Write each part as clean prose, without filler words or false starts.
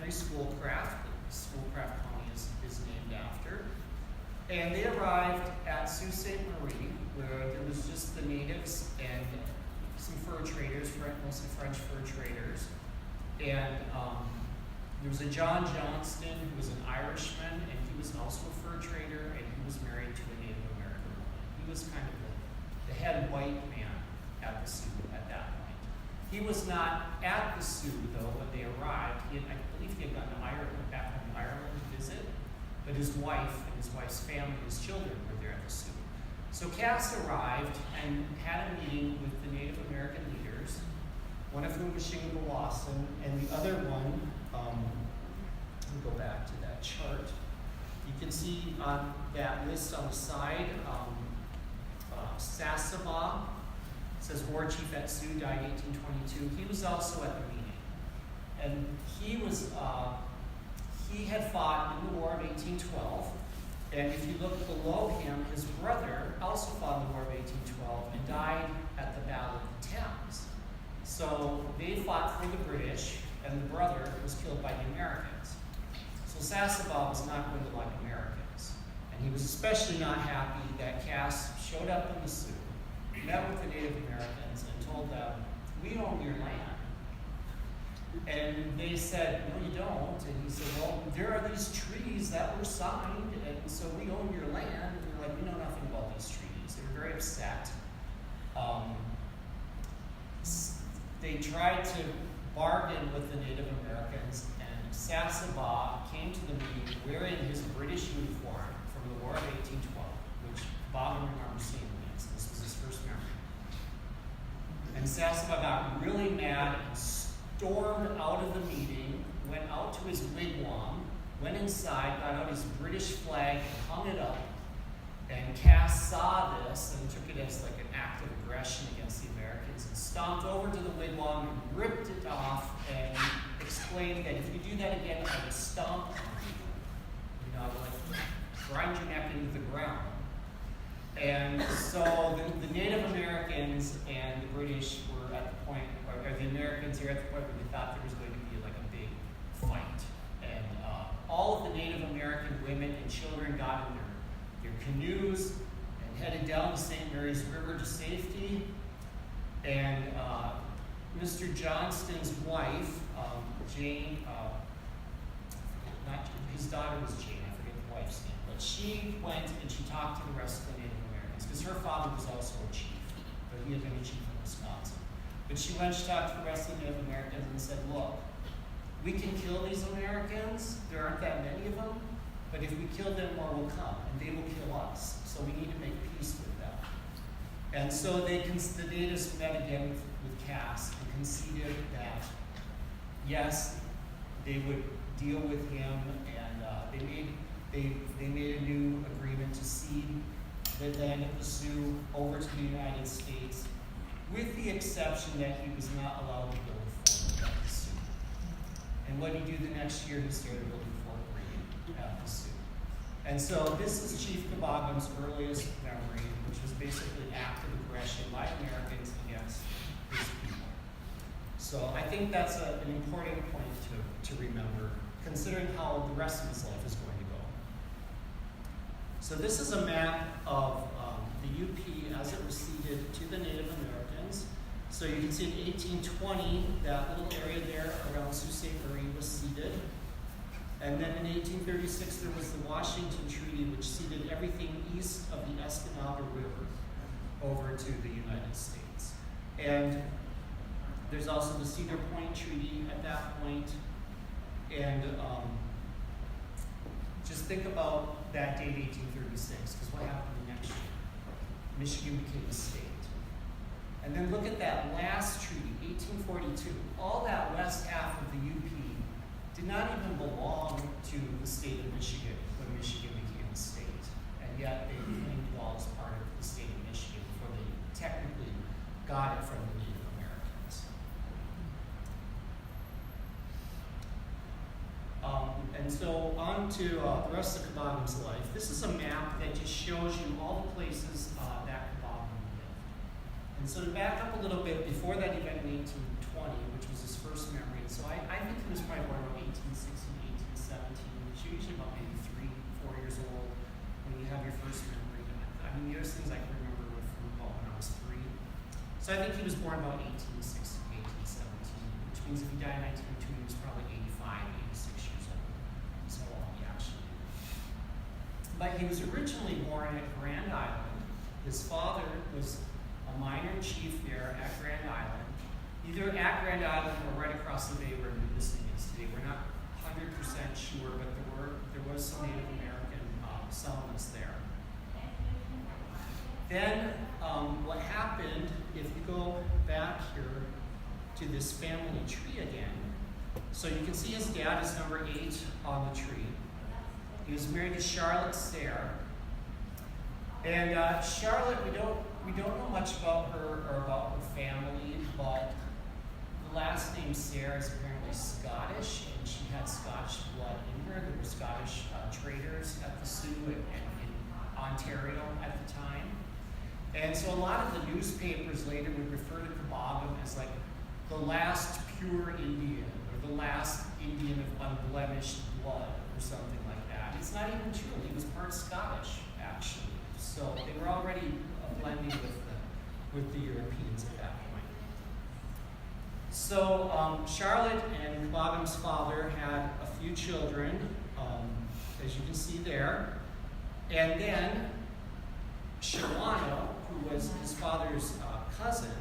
elementary Schoolcraft, that Schoolcraft County is named after. And they arrived at Sault Ste. Marie, where there was just the natives and some fur traders, mostly French fur traders. And there was a John Johnston, who was an Irishman, and he was also a fur trader, and he was married to a Native American woman. He was kind of the head white man at the Sioux at that point. He was not at the Sioux, though, when they arrived. I believe he had gone to Ireland, back home in Ireland to visit, but his wife and his wife's family, his children, were there at the Sioux. So Cass arrived and had a meeting with the Native American leaders, one of whom was Shingle Lawson, and the other one, let me go back to that chart. You can see on that list on the side, Sasaba, says war chief at Sioux, died 1822. He was also at the meeting. And he had fought in the War of 1812. And if you look below him, his brother also fought in the War of 1812 and died at the Battle of the Thames. So they fought for the British, and the brother was killed by the Americans. So Sasaba was not going to like Americans. And he was especially not happy that Cass showed up in the Sioux, met with the Native Americans, and told them, "We own your land." And they said, "No, you don't." And he said, "Well, there are these trees that were signed, and so we own your land." And they're like, "We know nothing about these trees." They were very upset. They tried to bargain with the Native Americans, and Sasaba came to the meeting wearing his British uniform from the War of 1812, which Bob remembers seeing this. This was his first memory. And Sasaba got really mad and stormed out of the meeting, went out to his wigwam, went inside, got out his British flag, and hung it up. And Cass saw this and took it as like an act of aggression against the Americans and stomped over to the wigwam and ripped it off and explained that if you do that again, I will stomp on you. You know, I will like grind your neck into the ground. And so the Native Americans and the British were at the point, or the Americans are at the point where they thought there was going to be like a big fight. And all of the Native American women and children got in their canoes and headed down the St. Mary's River to safety. And Mr. Johnston's wife, Jane, his daughter was Jane, I forget the wife's name, but she went and she talked to the rest of the Native Americans, because her father was also a chief, but he had been a chief in Wisconsin. But she went, she talked to the rest of the Native Americans and said, "Look, we can kill these Americans, there aren't that many of them, but if we kill them, more will come, and they will kill us. So we need to make peace with them." And so the natives met again with Cass and conceded that, yes, they would deal with him, and they made a new agreement to cede the land of the Sioux over to the United States, with the exception that he was not allowed to build a fort at the Sioux. And what did he do the next year? He started building Fort Greene at the Sioux. And so this is Chief Kabagum's earliest memory, which was basically an act of aggression by Americans against his people. So I think that's an important point to remember, considering how the rest of his life is going to go. So this is a map of the UP as it was ceded to the Native Americans. So you can see in 1820, that little area there around Sault Ste. Marie was ceded. And then in 1836, there was the Washington Treaty, which ceded everything east of the Escanaba River over to the United States. And there's also the Cedar Point Treaty at that point. And just think about that date, 1836, because what happened the next year? Michigan became a state. And then look at that last treaty, 1842. All that west half of the UP did not even belong to the state of Michigan when Michigan became a state. And yet they claimed it all as part of the state of Michigan before they technically got it from the Native Americans. And so on to the rest of Kabagum's life. This is a map that just shows you all the places that Kabagum lived. And so to back up a little bit, before that event in 1820, which was his first memory, so I think he was probably born in 1816, 1817. You're usually about maybe 3, 4 years old when you have your first memory. I mean, there's things I can remember with football when I was 3. So I think he was born about 1816, 1817, which means if he died in 1902, he was probably 85, 86 years old. So he actually. But he was originally born at Grand Island. His father was a minor chief there at Grand Island, either at Grand Island or right across the bay where Nudisting is today. We're not 100% sure, but there was some Native American settlements there. Then what happened, if you go back here to this family tree again, so you can see his dad is number 8 on the tree. He was married to Charlotte Sayre. And Charlotte, we don't know much about her or about her family, but the last name Sayre is apparently Scottish, and she had Scottish blood in her. There were Scottish traders at the Sioux in Ontario at the time. And so a lot of the newspapers later would refer to Kabagam as like the last pure Indian, or the last Indian of unblemished blood, or something like that. It's not even true. He was part Scottish, actually. So they were already blending with the Europeans at that point. So Charlotte and Kabagam's father had a few children, as you can see there. And then Shawano, who was his father's cousin,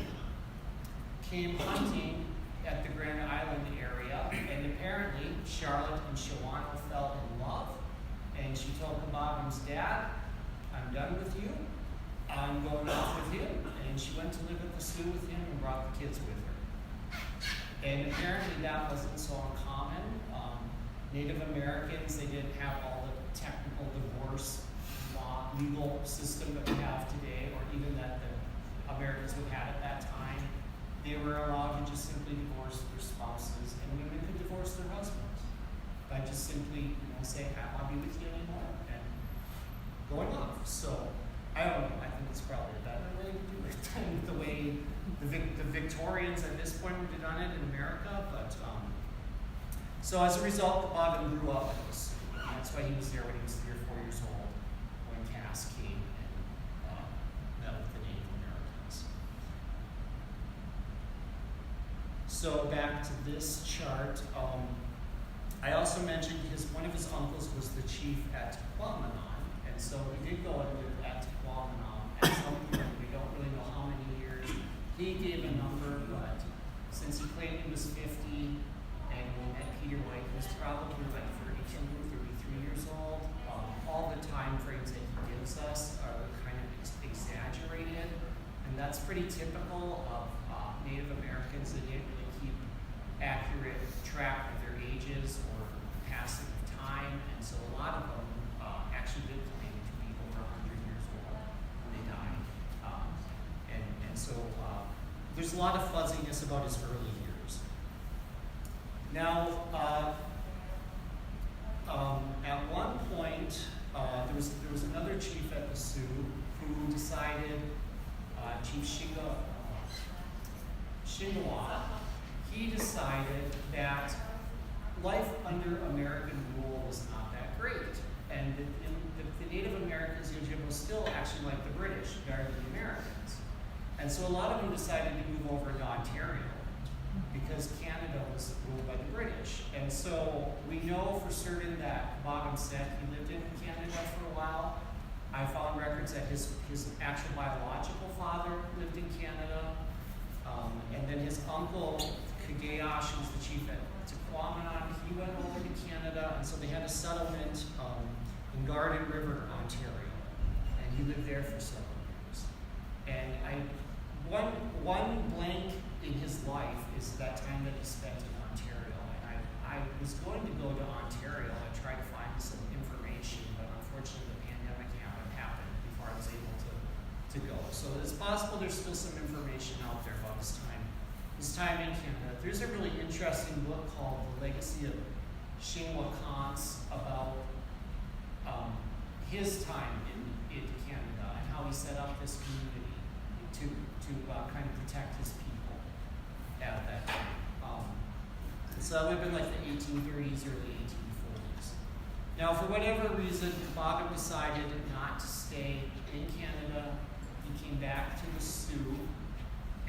came hunting at the Grand Island area, and apparently Charlotte and Shawano fell in love, and she told Kabagam's dad, "I'm done with you, I'm going off with him," and she went to live at the Sioux with him and brought the kids with her. And apparently that wasn't so uncommon. Native Americans, they didn't have all the technical divorce law, legal system that we have today, or even that the Americans would have at that time. They were allowed to just simply divorce their spouses, and women could divorce their husbands by just simply, saying, "I won't be with you anymore," and going off. So I don't know. I think it's probably a better way to do it than the way the Victorians at this point would have done it in America. But so as a result, Kabagam grew up in the Sioux. That's why he was there when he was 3 or 4 years old, when Cass came and met with the Native Americans. So back to this chart. I also mentioned one of his uncles was the chief at Tequamanon, and so he did go and live at Tequamanon at some point. We don't really know how many years. He gave a number, but since he claimed he was 50, and when we met Peter White, he was probably like 32, 33 years old. All the time frames that he gives us are kind of exaggerated, and that's pretty typical of Native Americans. They didn't really keep accurate track of their ages or passing of time, and so a lot of them actually did claim to be over 100 years old when they died. And so there's a lot of fuzziness about his early years. Now, at one point, there was another chief at the Sioux who decided, Chief Shingawa, he decided that life under American rule was not that great, and the Native Americans in Ojibwe still actually liked the British better than the Americans, and so a lot of them decided to move over to Ontario because Canada was ruled by the British. And so we know for certain that Kabagam said he lived in Canada for a while. I found records that his actual biological father lived in Canada, and then his uncle Kageash, who was the chief at Tequamanon, he went over to Canada, and so they had a settlement in Garden River, Ontario, and he lived there for several years. And one blank in his life is that time that he spent in Ontario. And I was going to go to Ontario and try to find some information, but unfortunately the pandemic happened before I was able to go. So it's possible there's still some information out there about his time in Canada. There's a really interesting book called The Legacy of Shinwa Kantz about his time in Canada and how he set up this community to kind of protect his people at that time. So that would have been like the 1830s, early 1840s. Now, for whatever reason, Toboggan decided not to stay in Canada. He came back to the Sioux,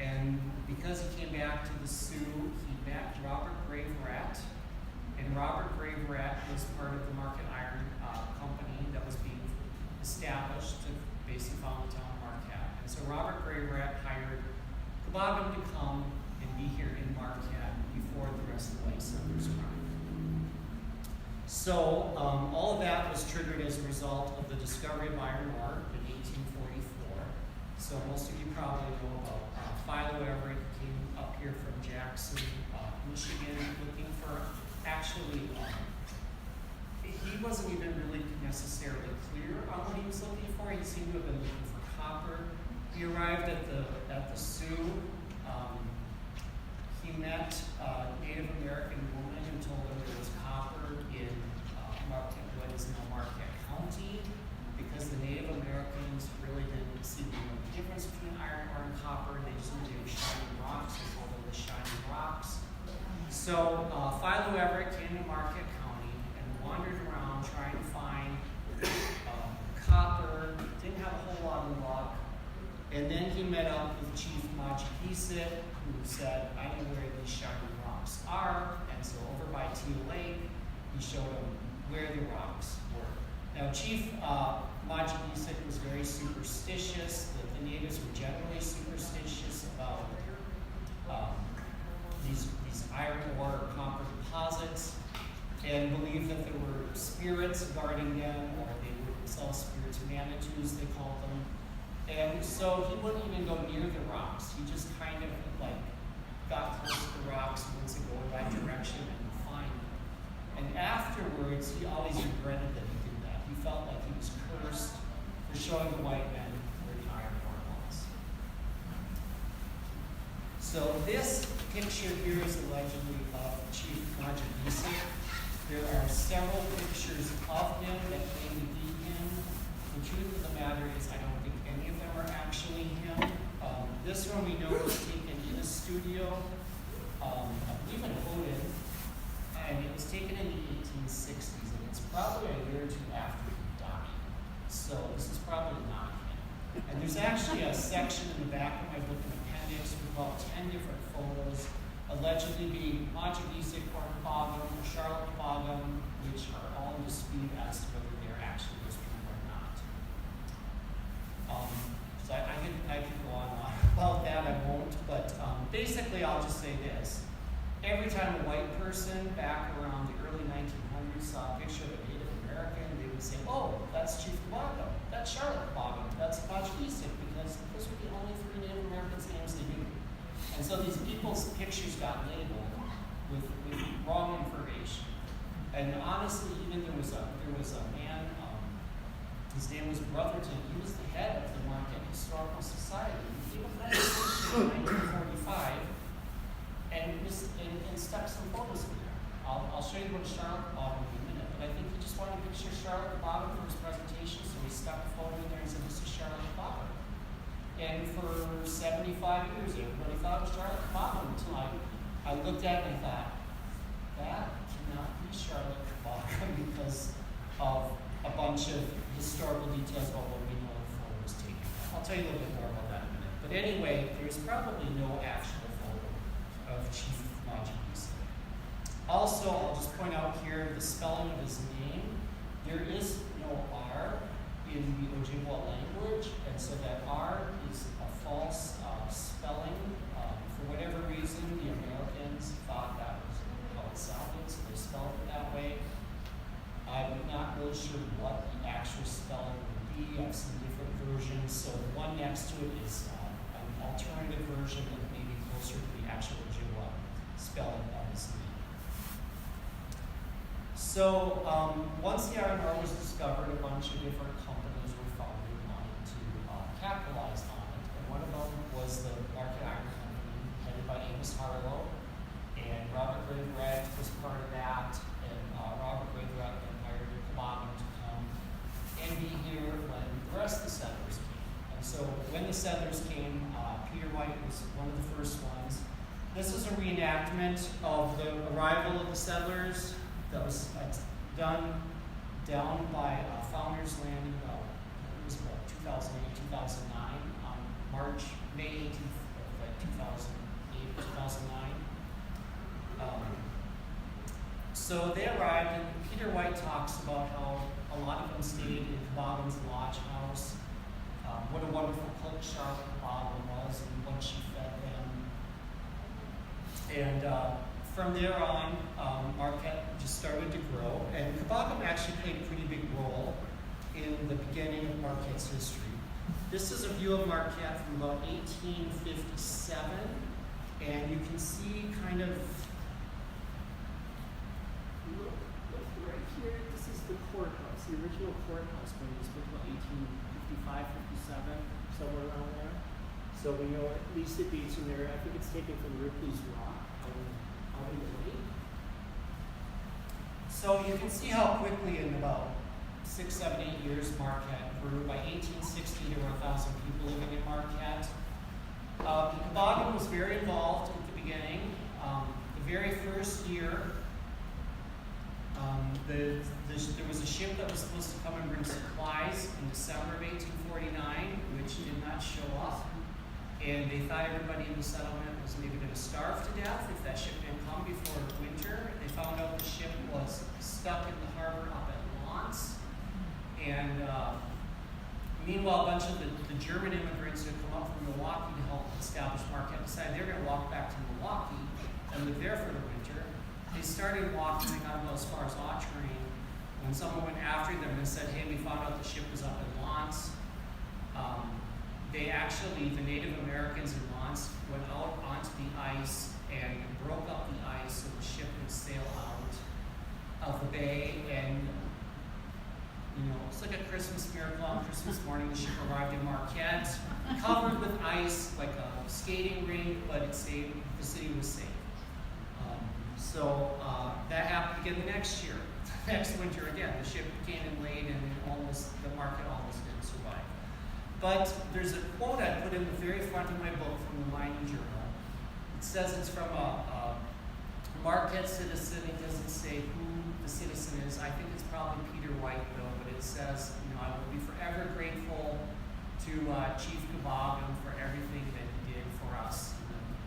and because he came back to the Sioux, he met Robert Graverat, and Robert Graverat was part of the Marquette Iron Company that was being established to basically found the town of Marquette. And so Robert Graverat hired Toboggan to come and be here in Marquette before the rest of the white settlers arrived. So all of that was triggered as a result of the discovery of iron ore in 1844. So most of you probably know about Philo Everett came up here from Jackson, Michigan, looking for actually, he wasn't even really necessarily clear on what he was looking for. He seemed to have been looking for copper. He arrived at the Sioux. He met a Native American woman who told him there was copper in Marquette, what is now Marquette County, because the Native Americans really didn't see the difference between iron ore and copper. They just knew they were shining rocks. They called them the shining rocks. So Philo Everett came to Marquette County and wandered around trying to find copper. Didn't have a whole lot of luck. And then he met up with Chief Majigisic, who said, I know where these shining rocks are. And so over by Teal Lake, he showed him where the rocks were. Now, Chief Majigisic was very superstitious. The natives were generally superstitious about these iron ore or copper deposits, and believed that there were spirits guarding them, or they were themselves spirits, manitous, they called them. And so he wouldn't even go near the rocks. He just kind of like got close to the rocks once they go in that direction and would find them. And afterwards, he always regretted that he did that. He felt like he was cursed for showing the white men where the iron ore was. So this picture here is allegedly of Chief Majigisic. There are several pictures of him that claim to be him. The truth of the matter is I don't think any of them are actually him. This one we know was taken in a studio, I believe in Odin, and it was taken in the 1860s, and it's probably a year or two after he died. So this is probably not him. And there's actually a section in the back of my book, an appendix, with about 10 different photos, allegedly being Majigisic or Toboggan, Charlotte Toboggan, which are all in dispute as to whether they're actually those people or not. So I could go on about that, I won't, but basically I'll just say this. Every time a white person back around the early 1900s saw a picture of a Native American, they would say, oh, that's Chief Toboggan, that's Charlotte Toboggan, that's Majigisic, because those were the only three Native Americans' names they knew. And so these people's pictures got labeled with wrong information. And honestly, even there was a man, his name was Brotherton. He was the head of the Marquette Historical Society. He was in 1945, and stuck some photos in there. I'll show you what Charlotte Toboggan in a minute, but I think he just wanted to picture Charlotte Toboggan for his presentation, so he stuck a photo in there and said, this is Charlotte Toboggan. And for 75 years, everybody thought it was Charlotte Toboggan until I looked at it and thought, that cannot be Charlotte Toboggan because of a bunch of historical details about what we know the photo was taken. I'll tell you a little bit more about that in a minute. But anyway, there's probably no actual photo of Chief Majigisic. Also, I'll just point out here the spelling of his name. There is no R in the Ojibwa language, and so that R is a false spelling. For whatever reason, the Americans thought that was how it sounded, so they spelled it that way. I'm not really sure what the actual spelling would be. I've seen different versions, so the one next to it is an alternative version that may be closer to the actual Ojibwa spelling of his name. So once the iron ore was discovered, a bunch of different companies were founded and wanted to capitalize on it. And one of them was the Marquette Iron Company, headed by Amos Harlow. And Robert Graverat was part of that. And Robert Graverat then hired Toboggan to come and be here when the rest of the settlers came. And so when the settlers came, Peter White was one of the first ones. This is a reenactment of the arrival of the settlers that was done down by Founders Landing it was about 2008, 2009, on May 18th of 2008, 2009. So they arrived, and Peter White talks about how a lot of them stayed in Cabogan's lodge house, what a wonderful cook Charlotte Cabogan was, and what she fed them. And from there on, Marquette just started to grow, and Cabogan actually played a pretty big role in the beginning of Marquette's history. This is a view of Marquette from about 1857, and you can see kind of, look right here, this is the courthouse, the original courthouse when it was built about 1855, 57, somewhere around there. So we know at least it dates from there. I think it's taken from Ripley's Rock out in the lake. So you can see how quickly in about 6, 7, 8 years Marquette grew. By 1860 there were 1,000 people living in Marquette. Cabogan was very involved at the beginning. The very first year, there was a ship that was supposed to come and bring supplies in December of 1849, which did not show up. And they thought everybody in the settlement was maybe going to starve to death if that ship didn't come before winter. They found out the ship was stuck in the harbor up at Lance. And meanwhile, a bunch of the German immigrants who had come up from Milwaukee to help establish Marquette decided they were going to walk back to Milwaukee and live there for the winter. They started walking, they got about as far as Autrain, when someone went after them and said, hey, we found out the ship was up in Lance. The Native Americans in Lance went out onto the ice and broke up the ice so the ship would sail out of the bay. And, it's like a Christmas miracle. On Christmas morning, the ship arrived in Marquette, covered with ice like a skating rink, but the city was safe. So that happened again the next year. Next winter again, the ship came in late and the Marquette almost didn't survive. But there's a quote I put in the very front of my book from the Mining Journal. It says it's from a Marquette citizen. It doesn't say who the citizen is. I think it's probably Peter White though, but it says, I will be forever grateful to Chief Cabogan for everything that he did for us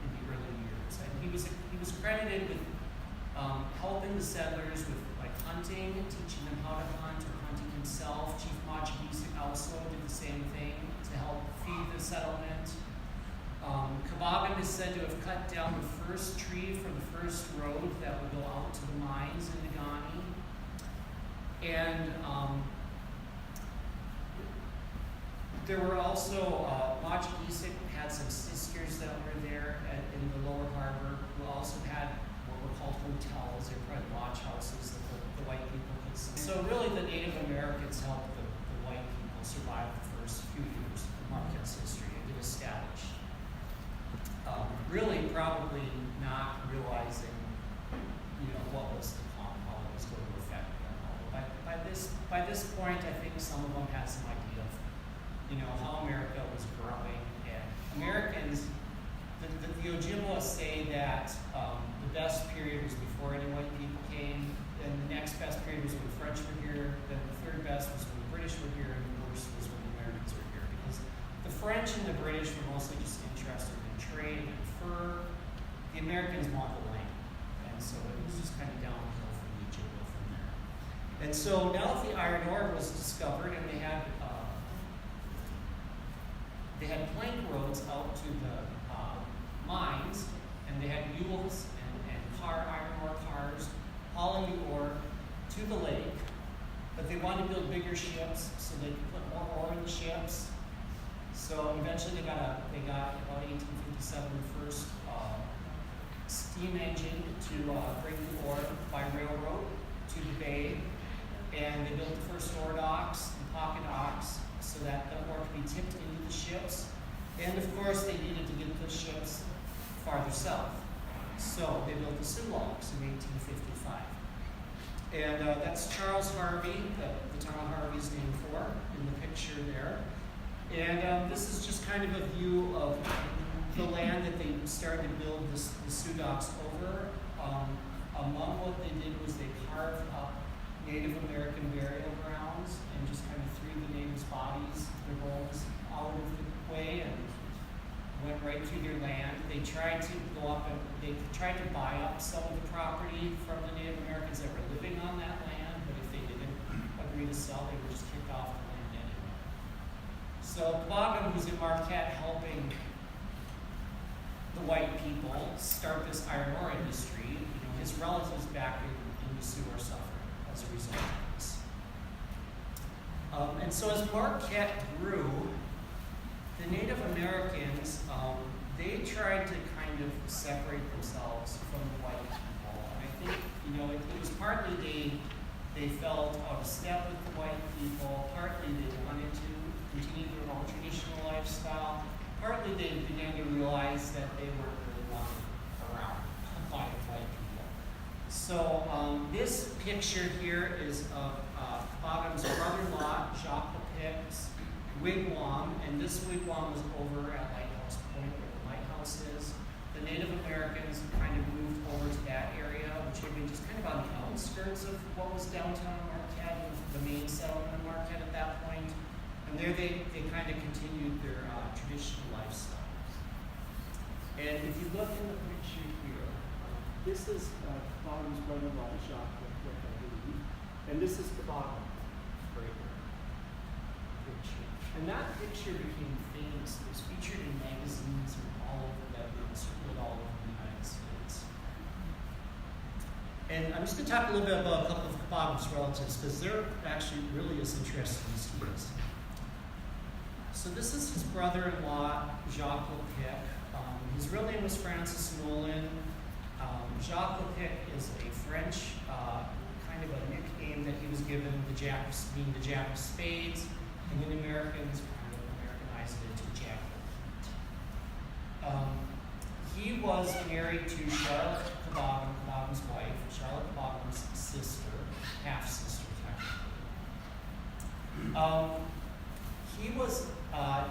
in the early years. And he was credited with helping the settlers with hunting, teaching them how to hunt, or hunting himself. Chief Machibisic also did the same thing to help feed the settlement. Cabogan is said to have cut down the first tree for the first road that would go out to the mines in Negaunee. And there were also, Machibisic had some sisters that were there in the lower harbor who also had what were called hotels. They were probably lodge houses that the white people could see. So really the Native Americans helped the white people survive the first few years of Marquette's history and get established. Really probably not realizing, what was to come, how it was going to affect them. By this point, I think some of them had some idea of, how America was growing. And Americans, the Ojibwa say that the best period was before any white people came, then the next best period was when the French were here, then the third best was when the British were here, and the worst was when the Americans were here. Because the French and the British were mostly just interested in trade and fur. The Americans want the land. And so it was just kind of downhill from the Ojibwa from there. And so now that the iron ore was discovered and they had plank roads out to the mines, and they had mules and iron ore cars hauling the ore to the lake, but they wanted to build bigger ships so they could put more ore in the ships. So eventually they got about 1857 the first steam engine to bring the ore by railroad to the bay, and they built the first ore docks and pocket docks so that the ore could be tipped into the ships. And of course they needed to get the ships farther south. So they built the Sulaks in 1855. And that's Charles Harvey, the town Harvey's named for, in the picture there. And this is just kind of a view of the land that they started to build the Sulaks over. among what they did was they carved up Native American burial grounds and just kind of threw the natives' bodies, their bones, out of the way and went right through their land. They tried to go up and they tried to buy up some of the property from the Native Americans that were living on that land, but if they didn't agree to sell, they were just kicked off the land anyway. So Quabbin, who's in Marquette helping the white people start this iron ore industry, his relatives back in the Sioux are suffering as a result of this. And so as Marquette grew, the Native Americans, they tried to kind of separate themselves from the white people. And I think, it was partly they felt out of step with the white people, partly they wanted to continue their own traditional lifestyle, partly they began to realize that they weren't really wanted around by the white people. So this picture here is of Quabbin's brother-in-law, Jacques Lepic's wigwam, and this wigwam was over at Lighthouse Point, where the lighthouse is. The Native Americans kind of moved over to that area, which had been just kind of on the outskirts of what was downtown Marquette, the main settlement of Marquette at that point. And there they kind of continued their traditional lifestyle. And if you look in the picture here, this is Quabbin's brother-in-law, Jacques Lepic, I believe. And this is Quabbin right here. Picture. And that picture became famous. It was featured in magazines and all over that, circulated all over the United States. And I'm just going to talk a little bit about a couple of Quabbin's relatives, because they're actually really as interesting as he is. So this is his brother-in-law, Jacques Lepic. His real name was Francis Nolan. Jacques Lepic is a French, kind of a nickname that he was given, being the Jack of Spades, and then Americans kind of Americanized it to Jack Lepic. He was married to Charlotte Quabbin, Quabbin's wife, Charlotte Quabbin's sister, half-sister technically. He was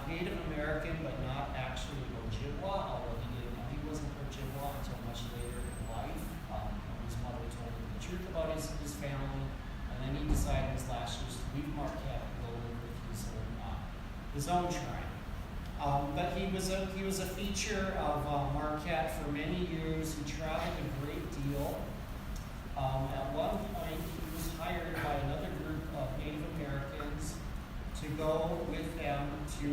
Native American, but not actually Ojibwa, although he wasn't Ojibwa until much later in life, when his mother told him the truth about his family, and then he decided in his last years to leave Marquette and go live with his own tribe. But he was a feature of Marquette for many years. He traveled a great deal. At one point, he was hired by another group of Native Americans to go with them to,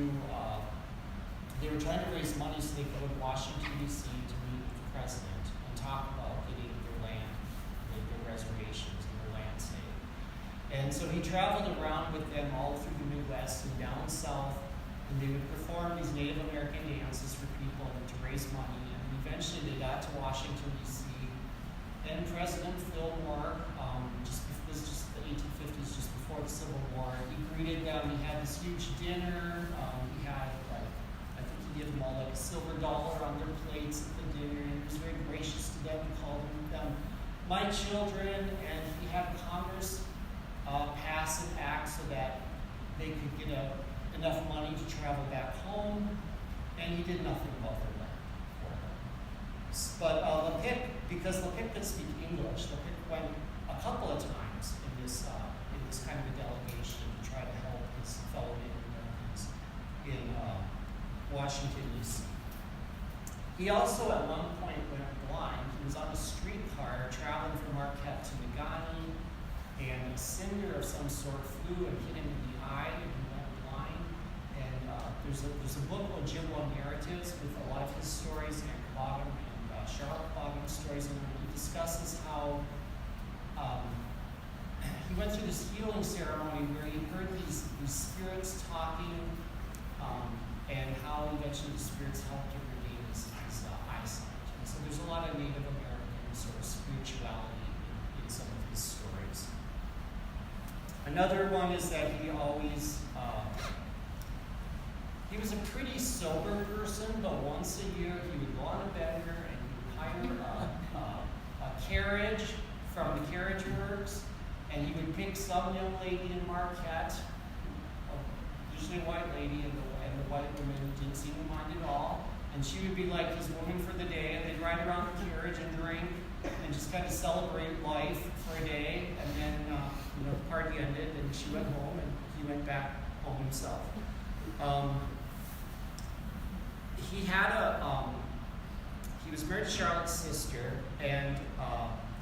they were trying to raise money so they could go to Washington, D.C. to meet with the president and talk about getting their land, their reservations and their land saved. And so he traveled around with them all through the Midwest and down south, and they would perform these Native American dances for people and to raise money. And eventually they got to Washington, D.C. Then President Fillmore, this is just the 1850s, just before the Civil War, he greeted them. He had this huge dinner. He had, I think he gave them all like a silver dollar on their plates at the dinner, and he was very gracious to them. He called them my children, and he had Congress pass an act so that they could get enough money to travel back home, and he did nothing about their land for them. But Lepic, because Lepic could speak English, Lepic went a couple of times in this kind of a delegation to try to help his fellow Native Americans in Washington, D.C. He also at one point went blind. He was on a streetcar traveling from Marquette to Negaunee, and a cinder of some sort flew and hit him in the eye, and he went blind. And there's a book, Ojibwa Narratives, with a lot of his stories, and Quabbin and Charlotte Quabbin's stories, and he discusses how he went through this healing ceremony where he heard these spirits talking, and how eventually the spirits helped to regain his eyesight. And so there's a lot of Native American sort of spirituality in some of his stories. Another one is that he was a pretty sober person, but once a year he would go on a bender and he would hire a carriage from the carriage works, and he would pick some young lady in Marquette, usually a white lady, and the white woman didn't seem to mind at all, and she would be like his woman for the day, and they'd ride around the carriage and drink, and just kind of celebrate life for a day. And then, the party ended, and she went home, and he went back home himself. He was married to Charlotte's sister, and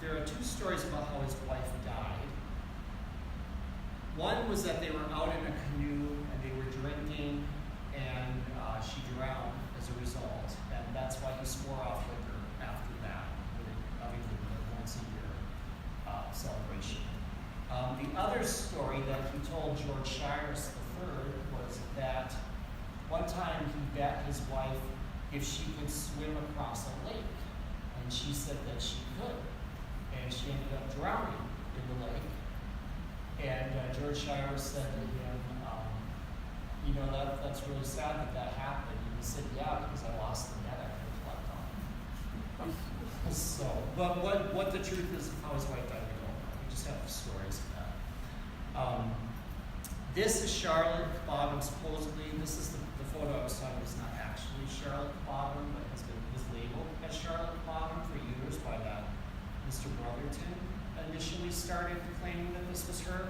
there are two stories about how his wife died. One was that they were out in a canoe and they were drinking, and she drowned as a result, and that's why he swore off liquor after that, having the once-a-year celebration. The other story that he told George Shiras III was that one time he bet his wife if she could swim across a lake, and she said that she could, and she ended up drowning in the lake. And George Shiras said to him, that's really sad that happened. And he said, yeah, because I lost the bet I could collect on. So, but what the truth is of how his wife died, we don't know. We just have stories of that. This is Charlotte Bottom, supposedly. This is the photo I was talking about. It's not actually Charlotte Bottom, but was labeled as Charlotte Bottom for years by that Mr. Brotherton. Initially started claiming that this was her.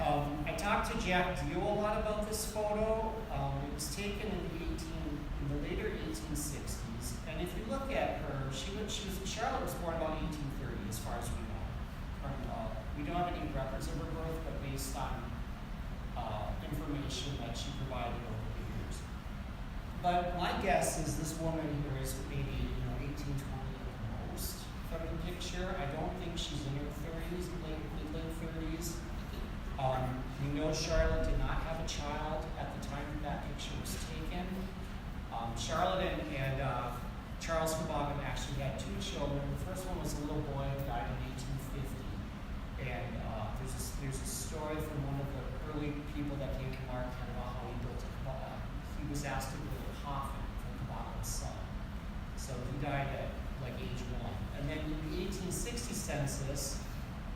I talked to Jack Dio a lot about this photo. It was taken in the later 1860s, and if you look at her, Charlotte was born about 1830, as far as we know. We don't have any records of her birth, but based on information that she provided over the years. But my guess is this woman here is maybe 1820 at the most from the picture. I don't think she's in her 30s, late 30s. We know Charlotte did not have a child at the time that picture was taken. Charlotte and Charles Caboggin actually had two children. The first one was a little boy who died in 1850. And there's a story from one of the early people that came to Marquette about how he built a coffin. He was asked to build a coffin for Caboggin's son. So he died at age 1. And then in the 1860 census,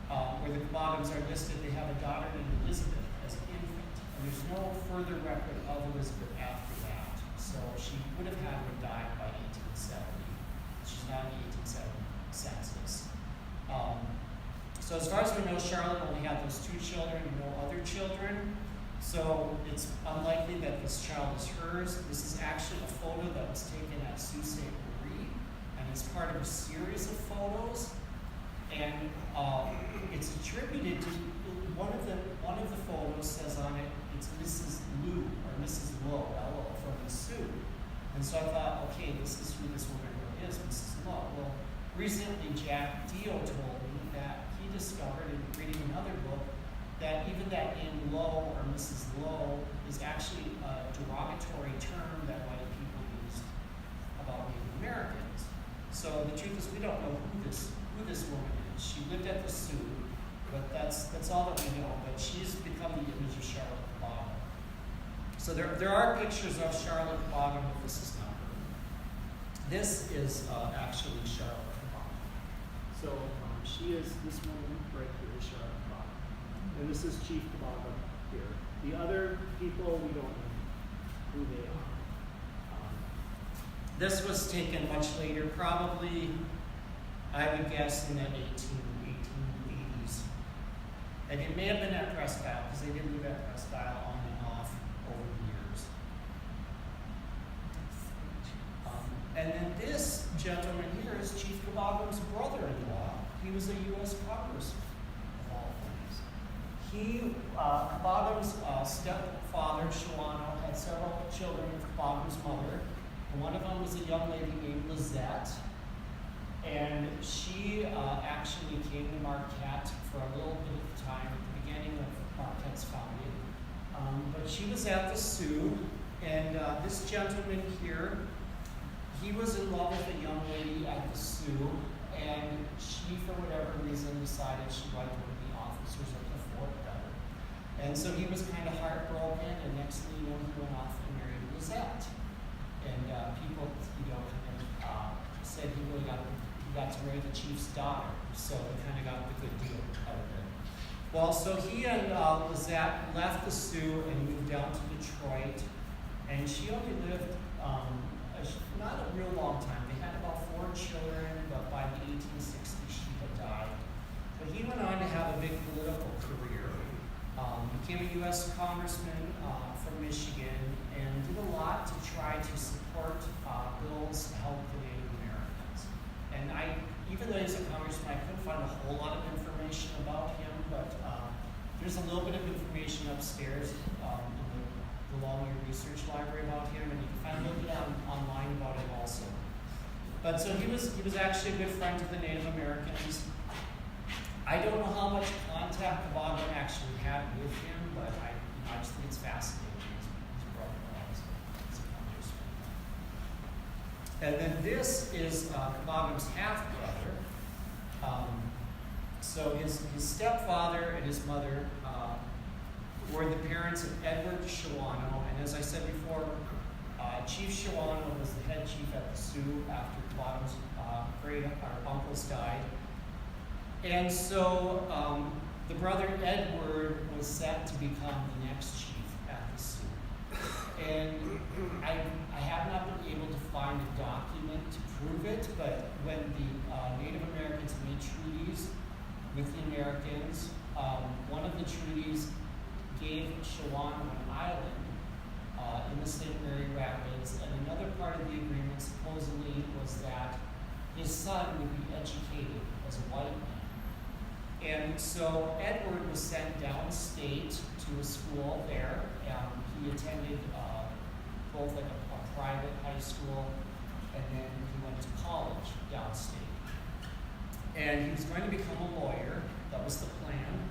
where the Caboggins are listed, they have a daughter named Elizabeth as an infant. And there's no further record of Elizabeth after that. So she would have had to have died by 1870. She's not in the 1870 census. So as far as we know, Charlotte only had those two children and no other children. So it's unlikely that this child is hers. This is actually a photo that was taken at Sault Ste. Marie, and it's part of a series of photos. And it's attributed to one of the photos says on it, it's Mrs. Lou or Mrs. Lowe, L-O, from the Sioux. And so I thought, okay, this is who this woman really is, Mrs. Lowe. Well, recently Jack Dio told me that he discovered in reading another book that even that name Lowe or Mrs. Lowe is actually a derogatory term that white people used about Native Americans. So the truth is we don't know who this woman is. She lived at the Sioux, but that's all that we know. But she's become the image of Charlotte Caboggin. So there are pictures of Charlotte Caboggin, but this is not her. This is actually Charlotte Caboggin. So this woman right here is Charlotte Caboggin. And this is Chief Caboggin here. The other people, we don't know who they are. This was taken much later, probably, I would guess, in the 1880s. And it may have been at Presque Isle, because they did live at Presque Isle on and off over the years. And then this gentleman here is Chief Caboggin's brother-in-law. He was a U.S. congressman, of all things. Caboggin's stepfather, Shalano, had several children with Caboggin's mother. And one of them was a young lady named Lizette. And she actually came to Marquette for a little bit of time at the beginning of Marquette's founding. But she was at the Sioux, and this gentleman here, he was in love with a young lady at the Sioux, and she, for whatever reason, decided she liked one of the officers at the fort better. And so he was kind of heartbroken, and next thing you know, he went off and married Lizette. And people, said he got to marry the chief's daughter, so he kind of got the good deal out of it. Well, so he and Lizette left the Sioux and moved down to Detroit, and she only lived not a real long time. They had about 4 children, but by the 1860s she had died. But he went on to have a big political career. Became a U.S. congressman from Michigan and did a lot to try to support bills to help the Native Americans. And even though he's a congressman, I couldn't find a whole lot of information about him, but there's a little bit of information upstairs in the Long Year Research Library about him, and you can find a little bit online about him also. But so he was actually a good friend to the Native Americans. I don't know how much contact Caboggin actually had with him, but I just think it's fascinating. His brother was a congressman. And then this is Caboggin's half-brother. So his stepfather and his mother were the parents of Edward Shawano, and as I said before, Chief Shawano was the head chief at the Sioux after Caboggin's uncles died. And so the brother Edward was set to become the next chief at the Sioux. And I have not been able to find a document to prove it, but when the Native Americans made treaties with the Americans, one of the treaties gave Shawano an island in the St. Mary Rapids, and another part of the agreement supposedly was that his son would be educated as a white man. And so Edward was sent downstate to a school there. He attended both like a private high school, and then he went to college downstate. And he was going to become a lawyer. That was the plan.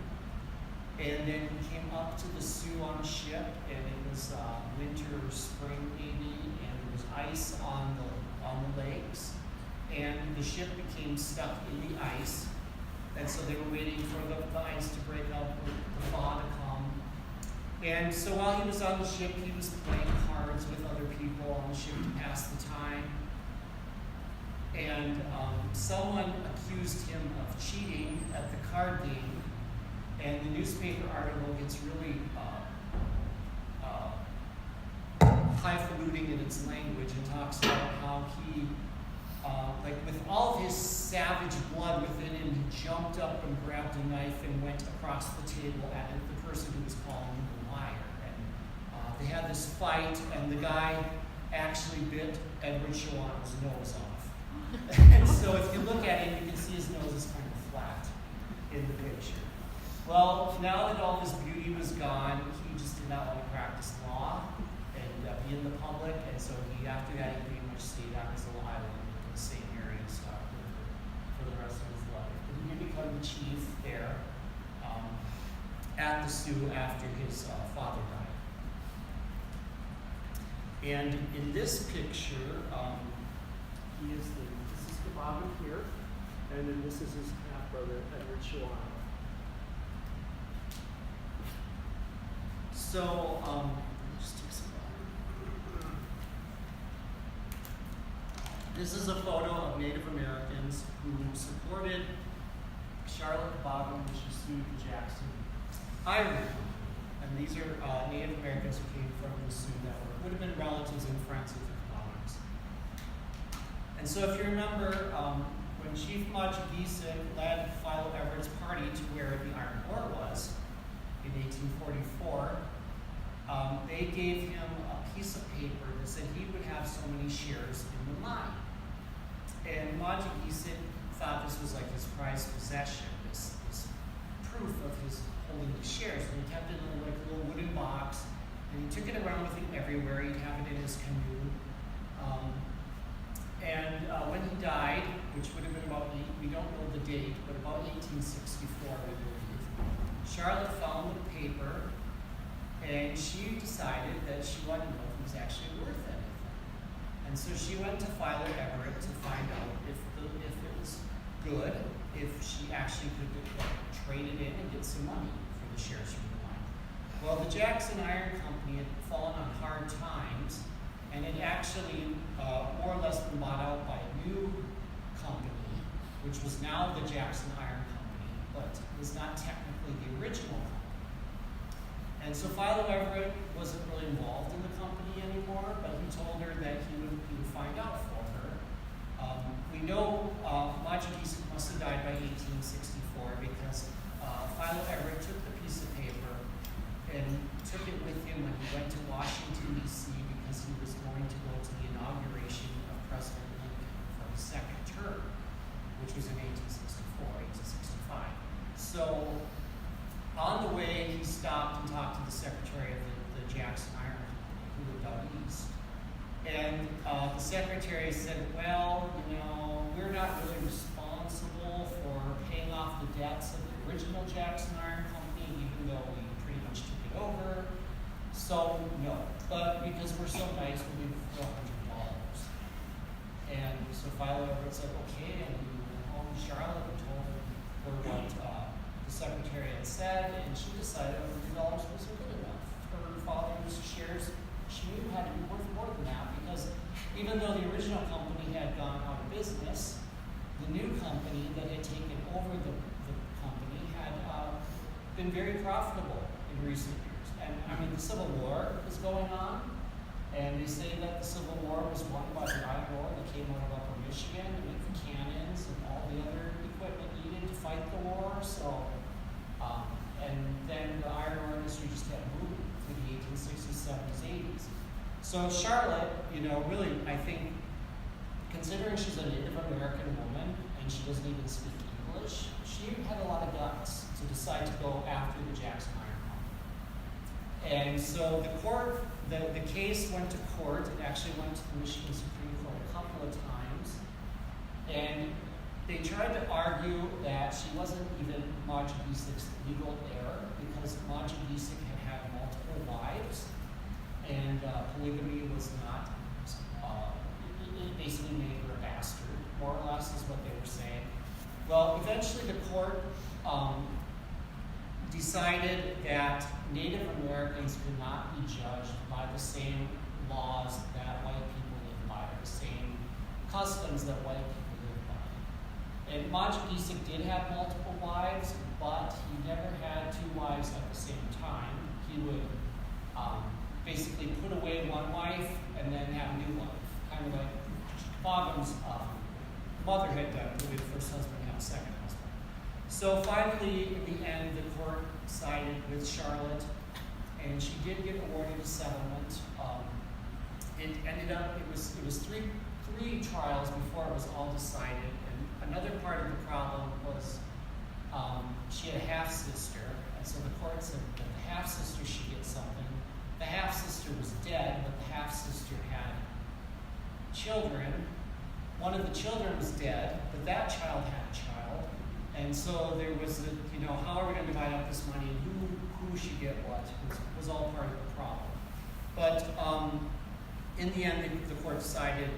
And then he came up to the Sioux on a ship, and it was winter or spring maybe, and there was ice on the lakes. And the ship became stuck in the ice. And so they were waiting for the ice to break up, the thaw to come. And so while he was on the ship, he was playing cards with other people on the ship to pass the time. And someone accused him of cheating at the card game. And the newspaper article gets really highfalutin in its language and talks about how he, like with all of his savage blood within him, he jumped up and grabbed a knife and went across the table at the person who was calling him a liar. And they had this fight, and the guy actually bit Edward Shawano's nose off. And so if you look at him, you can see his nose is kind of flat in the picture. Well, now that all his beauty was gone, he just did not want to practice law and be in the public, and so after that, he pretty much stayed on his little island in the St. Mary's for the rest of his life. And he did become the chief there at the Sioux after his father died. And in this picture, this is Caboggin here, and then this is his half-brother, Edward Shawano. So, just take some water. This is a photo of Native Americans who supported Charlotte Caboggin when she sued the Jackson Iron Company. And these are Native Americans who came from the Sioux that would have been relatives and friends of the Caboggins. And so if you remember, when Chief Maji Geeson led Philo Everett's party to where the Iron Ore was in 1844, they gave him a piece of paper that said he would have so many shares in the mine. And Maji Geeson thought this was like his prized possession, this proof of his holding the shares. And he kept it in a little wooden box, and he took it around with him everywhere. He'd have it in his canoe. When he died, which would have been about, we don't know the date, but about 1864, we believe, Charlotte found the paper, and she decided that she wanted to know if it was actually worth anything. And so she went to Philo Everett to find out if it was good, if she actually could trade it in and get some money for the shares from the mine. Well, the Jackson Iron Company had fallen on hard times, and it actually more or less been bought out by a new company, which was now the Jackson Iron Company, but was not technically the original company. And so Philo Everett wasn't really involved in the company anymore, but he told her that he would find out for her, we know Majid must have died by 1864 because Philo Everett took the piece of paper and took it with him when he went to Washington, D.C. because he was going to go to the inauguration of President Lincoln for his second term, which was in 1865. So on the way, he stopped and talked to the secretary of the Jackson Iron Company, who lived out east. And the secretary said, well, we're not really responsible for paying off the debts of the original Jackson Iron Company, even though we pretty much took it over. So, no. But because we're so nice, we'll give you $100. And so Philo Everett said, okay, and we went home to Charlotte and told her what the secretary had said, and she decided $100 wasn't good enough. Her father's shares, she knew had to be worth more than that, because even though the original company had gone out of business, the new company that had taken over the company had been very profitable in recent years. And I mean, the Civil War was going on, and they say that the Civil War was won by the Iron Ore that came out of Upper Michigan to make the cannons and all the other equipment needed to fight the war. So, and then the iron ore industry just kept moving through the 1860s, 70s, 80s. So Charlotte, really, I think, considering she's a Native American woman and she doesn't even speak English, she had a lot of guts to decide to go after the Jackson Iron Company. And so the case went to court. It actually went to the Michigan Supreme Court a couple of times. And they tried to argue that she wasn't even Majid-Bisic's legal heir because Majid-Bisic had multiple wives, and polygamy was not, it basically made her a bastard, more or less is what they were saying. Well, eventually the court decided that Native Americans could not be judged by the same laws that white people live by, or the same customs that white people live by. And Majid-Bisic did have multiple wives, but he never had two wives at the same time. He would basically put away one wife and then have a new wife, kind of like Bogham's mother had done with the first husband and the second husband. So finally, in the end, the court sided with Charlotte, and she did get awarded a settlement. It ended up, it was three trials before it was all decided. And another part of the problem was she had a half-sister, and so the court said that the half-sister should get something. The half-sister was dead, but the half-sister had children. One of the children was dead, but that child had a child. And so there was how are we going to divide up this money, and who should get what was all part of the problem. But in the end, the court decided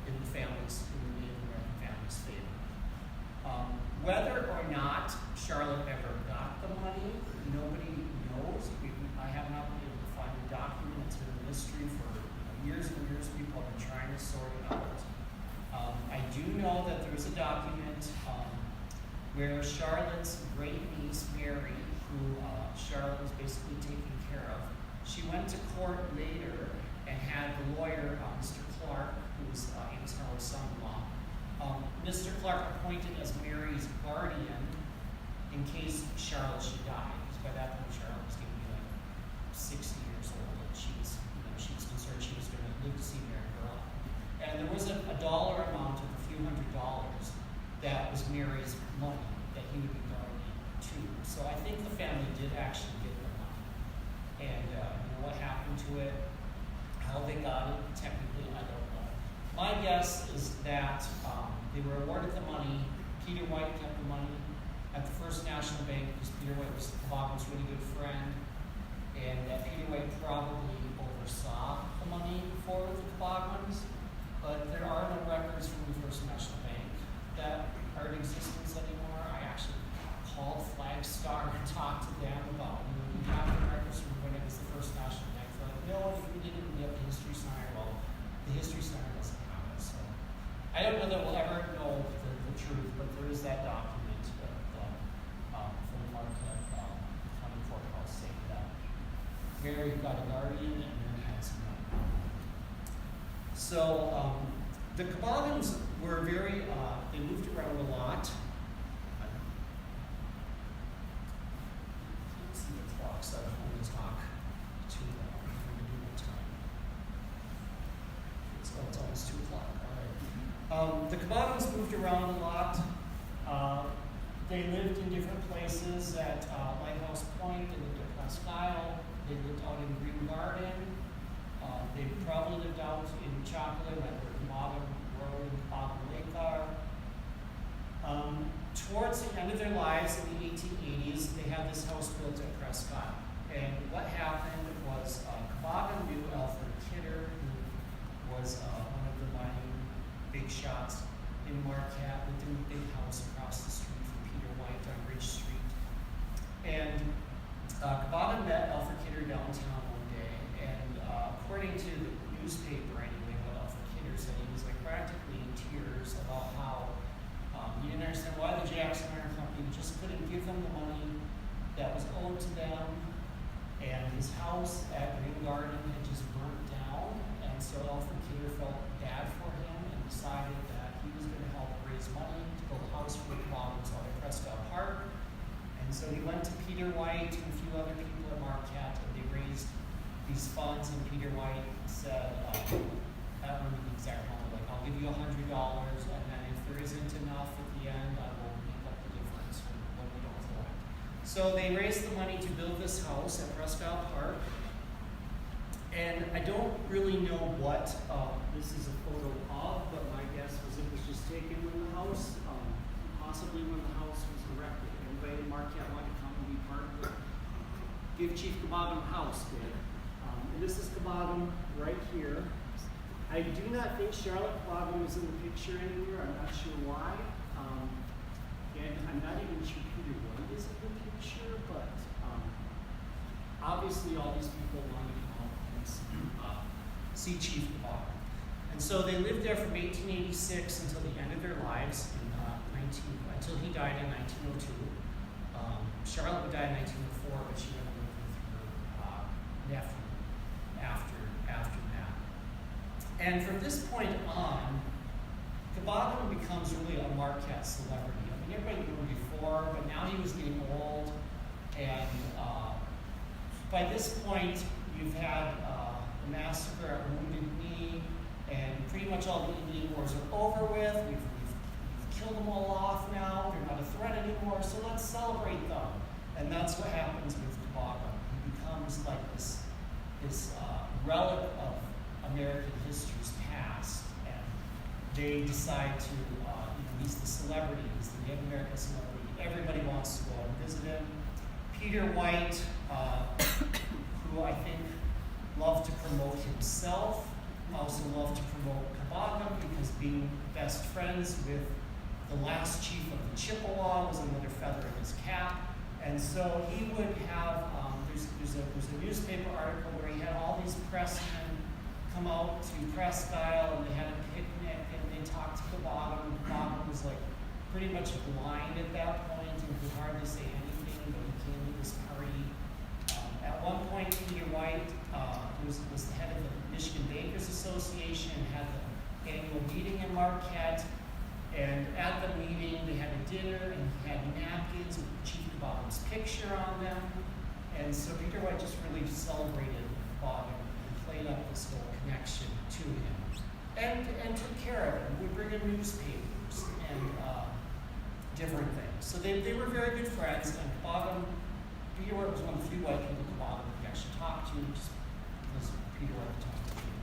in the families, in the Native American families' favor. Whether or not Charlotte ever got the money, nobody knows. I have not been able to find a document. It's been a mystery for years and years. People have been trying to sort it out. I do know that there was a document where Charlotte's great niece, Mary, who Charlotte was basically taking care of, she went to court later and had the lawyer, Mr. Clark, who was Charlotte's son-in-law, Mr. Clark appointed as Mary's guardian in case Charlotte should die. Because by that point, Charlotte was going to be like 60 years old, and she was concerned she was going to live to see Mary grow up. And there was a dollar amount of a few $100s that was Mary's money that he would be guardian to. So I think the family did actually get the money. And what happened to it, how they got it, technically, I don't know. My guess is that they were awarded the money. Peter White kept the money at the First National Bank because Peter White was Bogham's really good friend, and that Peter White probably oversaw the money for the Boghams, but there are no records from the First National Bank that are in existence anymore. I actually called Flagstar and talked to them about, we have the records from when it was the First National Bank. They're like, no, if we didn't, we have the History Center. Well, the History Center doesn't have it, so I don't know that we'll ever know the truth, but there is that document from Marquette County Courthouse saying that Mary got a guardian and Mary had some money. So the Boghams were very, they moved around a lot. I can't see the clock, so I don't want to talk too long. I'm going to do my time. It's almost 2 o'clock. All right. The Cabagans moved around a lot. They lived in different places at Lighthouse Point. They lived at Presque Isle. They lived out in Green Garden. They probably lived out in Chocolate, like where Cabagan Road and Cabagan Lake are. Towards the end of their lives in the 1880s, they had this house built at Presque Isle. And what happened was Cabagan knew Alfred Kidder, who was one of the mining big shots in Marquette, lived in a big house across the street from Peter White on Ridge Street. And Cabagan met Alfred Kidder downtown one day, and according to the newspaper anyway, what Alfred Kidder said, he was like practically in tears about how he didn't understand why the Jackson Iron Company just couldn't give them the money that was owed to them, and his house at Green Garden had just burnt down, and so Alfred Kidder felt bad for him and decided that he was going to help raise money to build a house for the Cabagans out at Presque Isle Park. And so he went to Peter White and a few other people at Marquette, and they raised these funds, and Peter White said, I don't remember the exact number, like, I'll give you $100, and then if there isn't enough at the end, I will make up the difference when we don't collect. So they raised the money to build this house at Presque Isle Park, and I don't really know what this is a photo of, but my guess was it was just taken when the house, possibly when the house was erected. Anybody in Marquette wanted to come and be part of it? Give Chief Cabagan a house, did. And this is Cabagan right here. I do not think Charlotte Cabagan is in the picture anywhere. I'm not sure why. And I'm not even sure Peter White is in the picture, but obviously all these people wanted to come and see Chief Cabagan. And so they lived there from 1886 until the end of their lives, until he died in 1902. Charlotte would die in 1904, but she went to live with her nephew after that. And from this point on, Cabagan becomes really a Marquette celebrity. I mean, everybody knew him before, but now he was getting old, and by this point, you've had the massacre at Wounded Knee, and pretty much all the Indian wars are over with. We've killed them all off now. They're not a threat anymore, so let's celebrate them. And that's what happens with Cabagan. He becomes like this relic of American history's past, and they decide to, he's the celebrity, he's the Native American celebrity. Everybody wants to go and visit him. Peter White, who I think loved to promote himself, also loved to promote Cabagan because being best friends with the last chief of the Chippewa was another feather in his cap. And so he would have, there's a newspaper article where he had all these pressmen come out to Presque Isle, and they had a picnic, and they talked to Cabagan. Cabagan was like pretty much blind at that point and could hardly say anything, but he came to this party. At one point, Peter White was the head of the Michigan Bakers Association and had the annual meeting in Marquette. And at the meeting, they had a dinner, and he had napkins with Chief Cabagan's picture on them. And so Peter White just really celebrated Cabagan and played up this whole connection to him, and took care of him. Would bring him newspapers and different things. So they were very good friends, and Peter White was one of the few white people Cabagan could actually talk to, just because Peter White talked to him.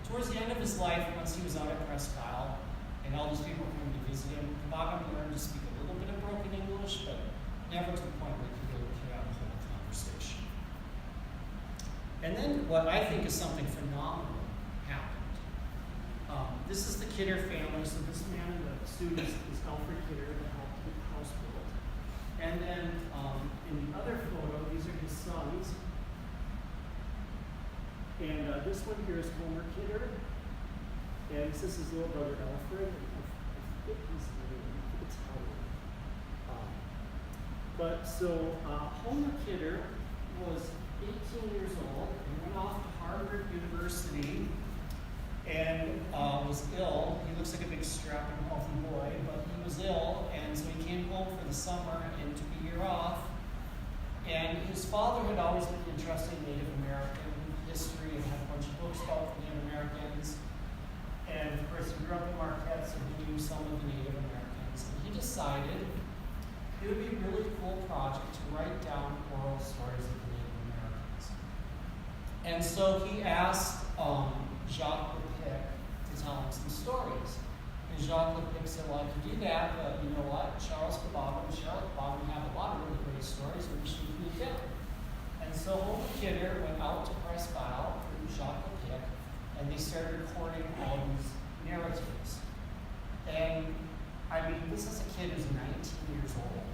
Towards the end of his life, once he was out at Presque Isle, and all these people came to visit him, Cabagan learned to speak a little bit of broken English, but never to the point where he could really carry on a whole conversation. And then what I think is something phenomenal happened. This is the Kidder family, so this man in the suit is Alfred Kidder that helped with the house build. And then in the other photo, these are his sons. And this one here is Homer Kidder. And this is his little brother Alfred. I think he's it's Howard. But so Homer Kidder was 18 years old and went off to Harvard University and was ill. He looks like a big strapping healthy boy, but he was ill, and so he came home for the summer and took a year off. And his father had always been interested in Native American history and had a bunch of books about the Native Americans. And of course, he grew up in Marquette, so he knew some of the Native Americans. And he decided it would be a really cool project to write down oral stories of the Native Americans. And so he asked Jacques Lepic to tell him some stories. And Jacques Lepic said, well, I could do that, but you know what? Charles Kebab and Charlotte Kebab have a lot of really great stories, and we should include them. And so Homer Kidder went out to Presque Isle through Jacques Lepic, and they started recording all these narratives. And I mean, this is a kid who's 19 years old,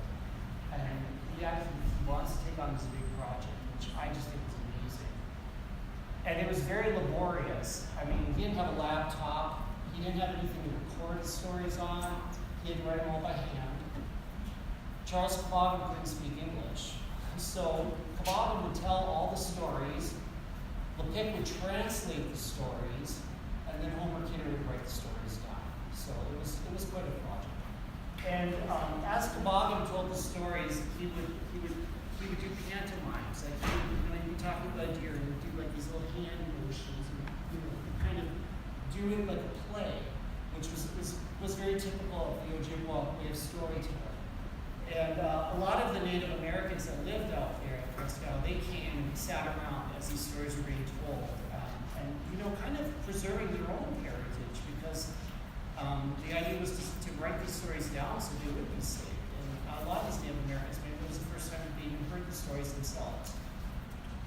and he actually wants to take on this big project, which I just think is amazing. And it was very laborious. I mean, he didn't have a laptop, he didn't have anything to record his stories on, he had to write them all by hand. Charles Kebab couldn't speak English, so Kebab would tell all the stories, Lepic would translate the stories, and then Homer Kidder would write the stories down. So it was quite a project. And as Kebab told the stories, he would do pantomimes. Like he'd be talking about deer, and he'd do like these little hand motions, and kind of do it like a play, which was very typical of the Ojibwa way of storytelling. And a lot of the Native Americans that lived out there at Presque Isle, they came and sat around as these stories were being told, and kind of preserving their own heritage, because the idea was to write these stories down so they would be safe. And a lot of these Native Americans, maybe it was the first time they even heard the stories themselves.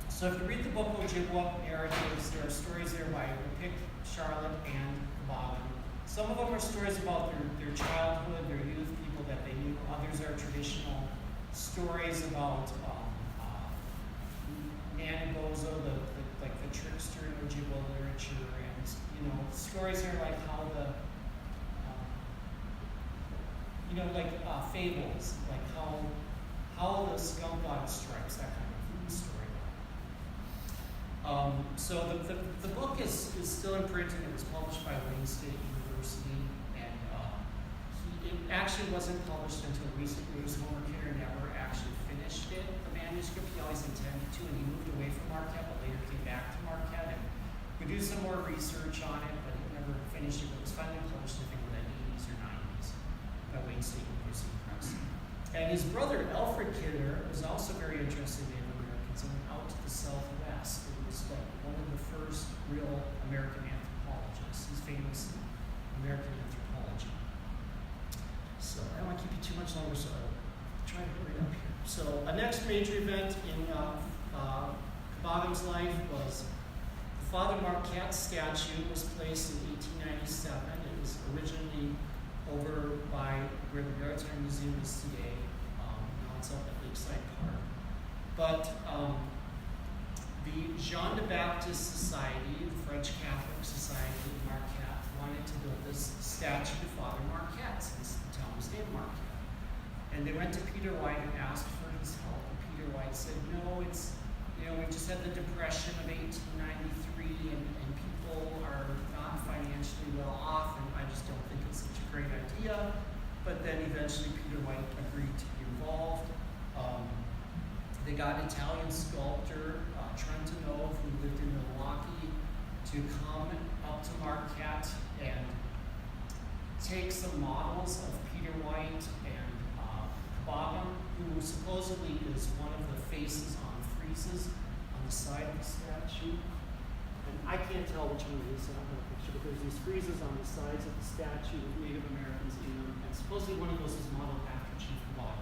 So if you read the book Ojibwa Narratives, there are stories there by Lepic, Charlotte, and Kebab. Some of them are stories about their childhood, their youth, people that they knew. Others are traditional stories about Nanibozo, the trickster in Ojibwa literature, and stories are like how fables, like how the skunk got stripes, that kind of story. So the book is still in print, and it was published by Wayne State University, and it actually wasn't published until recent years. Homer Kidder never actually finished it, the manuscript. He always intended to, and he moved away from Marquette, but later came back to Marquette and would do some more research on it, but he never finished it. But it was finally published, I think, in the 80s or 90s by Wayne State University Press. And his brother, Alfred Kidder, was also very interested in Native Americans and went out to the Southwest. It was like one of the first real American anthropologists. He's famous in American anthropology. So I don't want to keep you too much longer, so I'll try to hurry up here. So a next major event in Kebab's life was the Father Marquette statue was placed in 1897. It was originally over by where the Maritime Museum is today. Now it's up at Lakeside Park. But the Jean de Baptiste Society, the French Catholic Society in Marquette, wanted to build this statue to Father Marquette, since the town was named Marquette. And they went to Peter White and asked for his help. And Peter White said, no, it's, we just had the Depression of 1893, and people are not financially well off, and I just don't think it's such a great idea. But then eventually Peter White agreed to be involved. They got an Italian sculptor, Trentino, who lived in Milwaukee, to come up to Marquette and take some models of Peter White and Kebab, who supposedly is one of the faces on friezes on the side of the statue. And I can't tell which one it is on the picture, but there's these friezes on the sides of the statue with Native Americans in them, and supposedly one of those is modeled after Chief Kebab.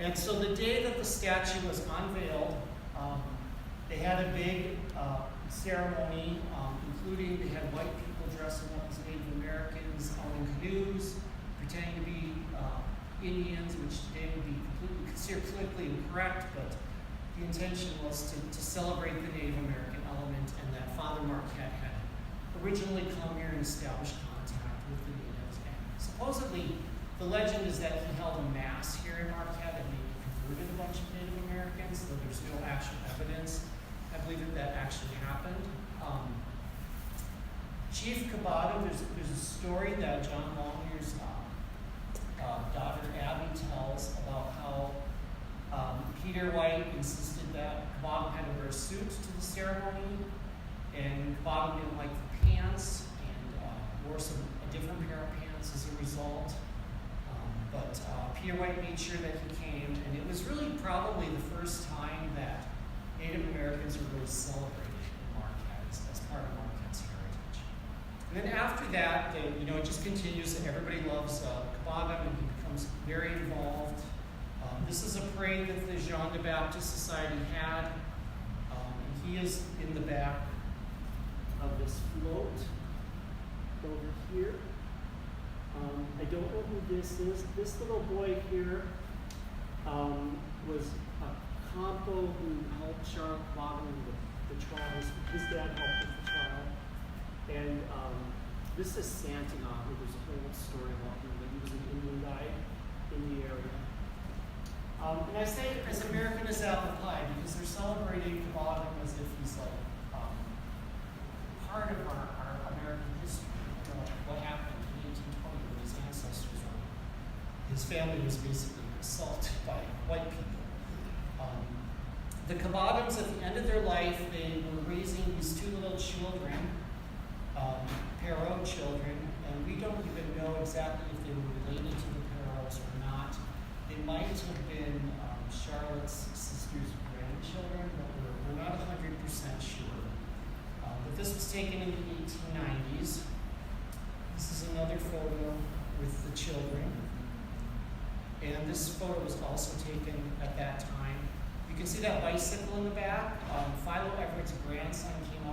And so the day that the statue was unveiled, they had a big ceremony, including they had white people dressing up as Native Americans, owning canoes, pretending to be Indians, which today would be completely considered politically incorrect, but the intention was to celebrate the Native American element, and that Father Marquette had originally come here and established contact with the natives. And supposedly, the legend is that he held a mass here in Marquette and maybe converted a bunch of Native Americans, though there's no actual evidence. I believe that actually happened. Chief Kabata, there's a story that John Longlier's daughter Abby tells about how Peter White insisted that Kabata had to wear a suit to the ceremony, and Kabata didn't like the pants and wore a different pair of pants as a result. But Peter White made sure that he came, and it was really probably the first time that Native Americans were really celebrated in Marquette as part of Marquette's heritage. And then after that, it just continues, and everybody loves Kabata, and he becomes very involved. This is a parade that the Jean de Baptiste Society had. And he is in the back of this float over here. I don't know who this is. This little boy here was a compo who helped Charlotte Kabata with the trials. His dad helped with the trial. And this is Santiago. There's a whole story about him, but he was an Indian guy in the area. And I say as American as apple pie because they're celebrating Kabata as if he's like part of our American history. What happened in 1820 when his ancestors were, his family was basically assaulted by white people. The Kabatans at the end of their life, they were raising these two little children, Perot children, and we don't even know exactly if they were related to the Perots or not. They might have been Charlotte's sister's grandchildren, but we're not 100% sure. But this was taken in the 1890s. This is another photo with the children. And this photo was also taken at that time. You can see that bicycle in the back. Philo Everett's grandson came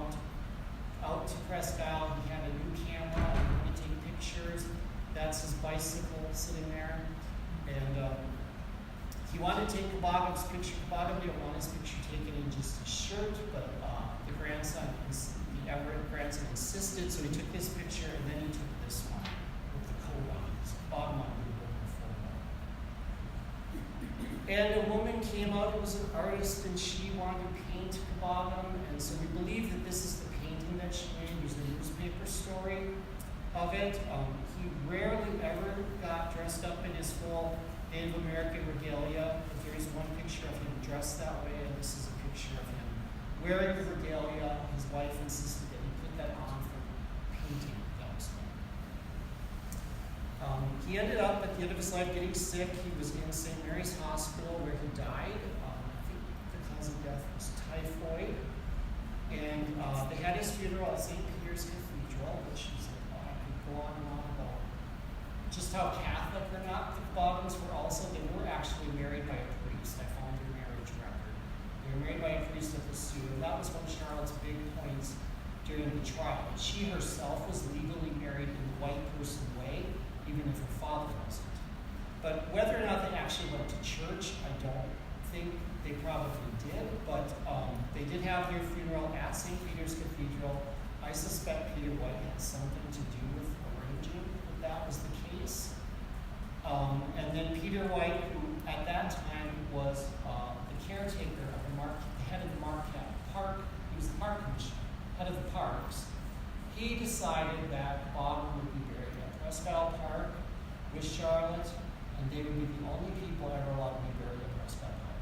out to Presque Isle. He had a new camera and he wanted to take pictures. That's his bicycle sitting there. And he wanted to take Kabata's picture. Kabata didn't want his picture taken in just his shirt, but the Everett grandson insisted, so he took this picture and then he took this one with the coat on. His bottom on the photo. And a woman came out who was an artist and she wanted to paint Kabata, and so we believe that this is the painting that she made. There's a newspaper story of it. He rarely ever got dressed up in his full Native American regalia. But there's one picture of him dressed that way, and this is a picture of him wearing the regalia. His wife insisted that he put that on for painting. That was fun. He ended up at the end of his life getting sick. He was in St. Mary's Hospital where he died. I think the cause of death was typhoid. And they had his funeral at St. Peter's Cathedral, which is, I could go on and on about just how Catholic or not the Kabatans were also. They were actually married by a priest. I found their marriage record. They were married by a priest at the Sioux. That was one of Charlotte's big points during the trial. She herself was legally married in the white person way, even if her father wasn't. But whether or not they actually went to church, I don't think they probably did. But they did have their funeral at St. Peter's Cathedral. I suspect Peter White had something to do with arranging that was the case. And then Peter White, who at that time was the caretaker of the head of the Marquette Park, he was the park commissioner, head of the parks, he decided that Kabata would be buried at Presque Isle Park with Charlotte, and they would be the only people ever allowed to be buried at Presque Isle Park.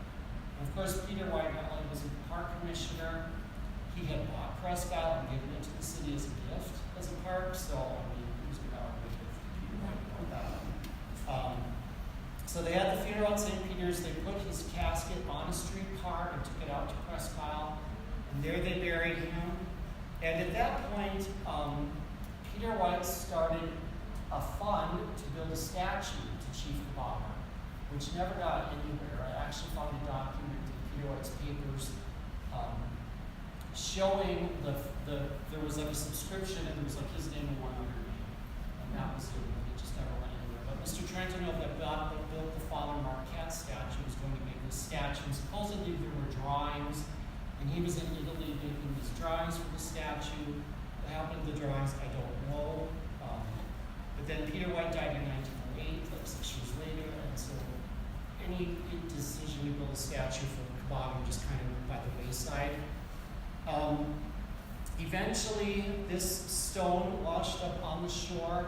And of course, Peter White not only was the park commissioner, he had bought Presque Isle and given it to the city as a gift as a park, so I mean, who's going to argue with Peter White about that? So they had the funeral at St. Peter's. They put his casket on a streetcar and took it out to Presque Isle, and there they buried him. And at that point, Peter White started a fund to build a statue to Chief Kabata, which never got anywhere. I actually found a document in Peter White's papers showing there was like a subscription and there was like his name and one other name, and that was it. It just never went anywhere. But Mr. Trenton that built the Father Marquette statue was going to make this statue. And supposedly there were drawings, and he was in Italy making these drawings for the statue. What happened to the drawings, I don't know. But then Peter White died in 1908, like 6 years later, and so any decision to build a statue for Kabata just kind of went by the wayside. Eventually, this stone washed up on the shore,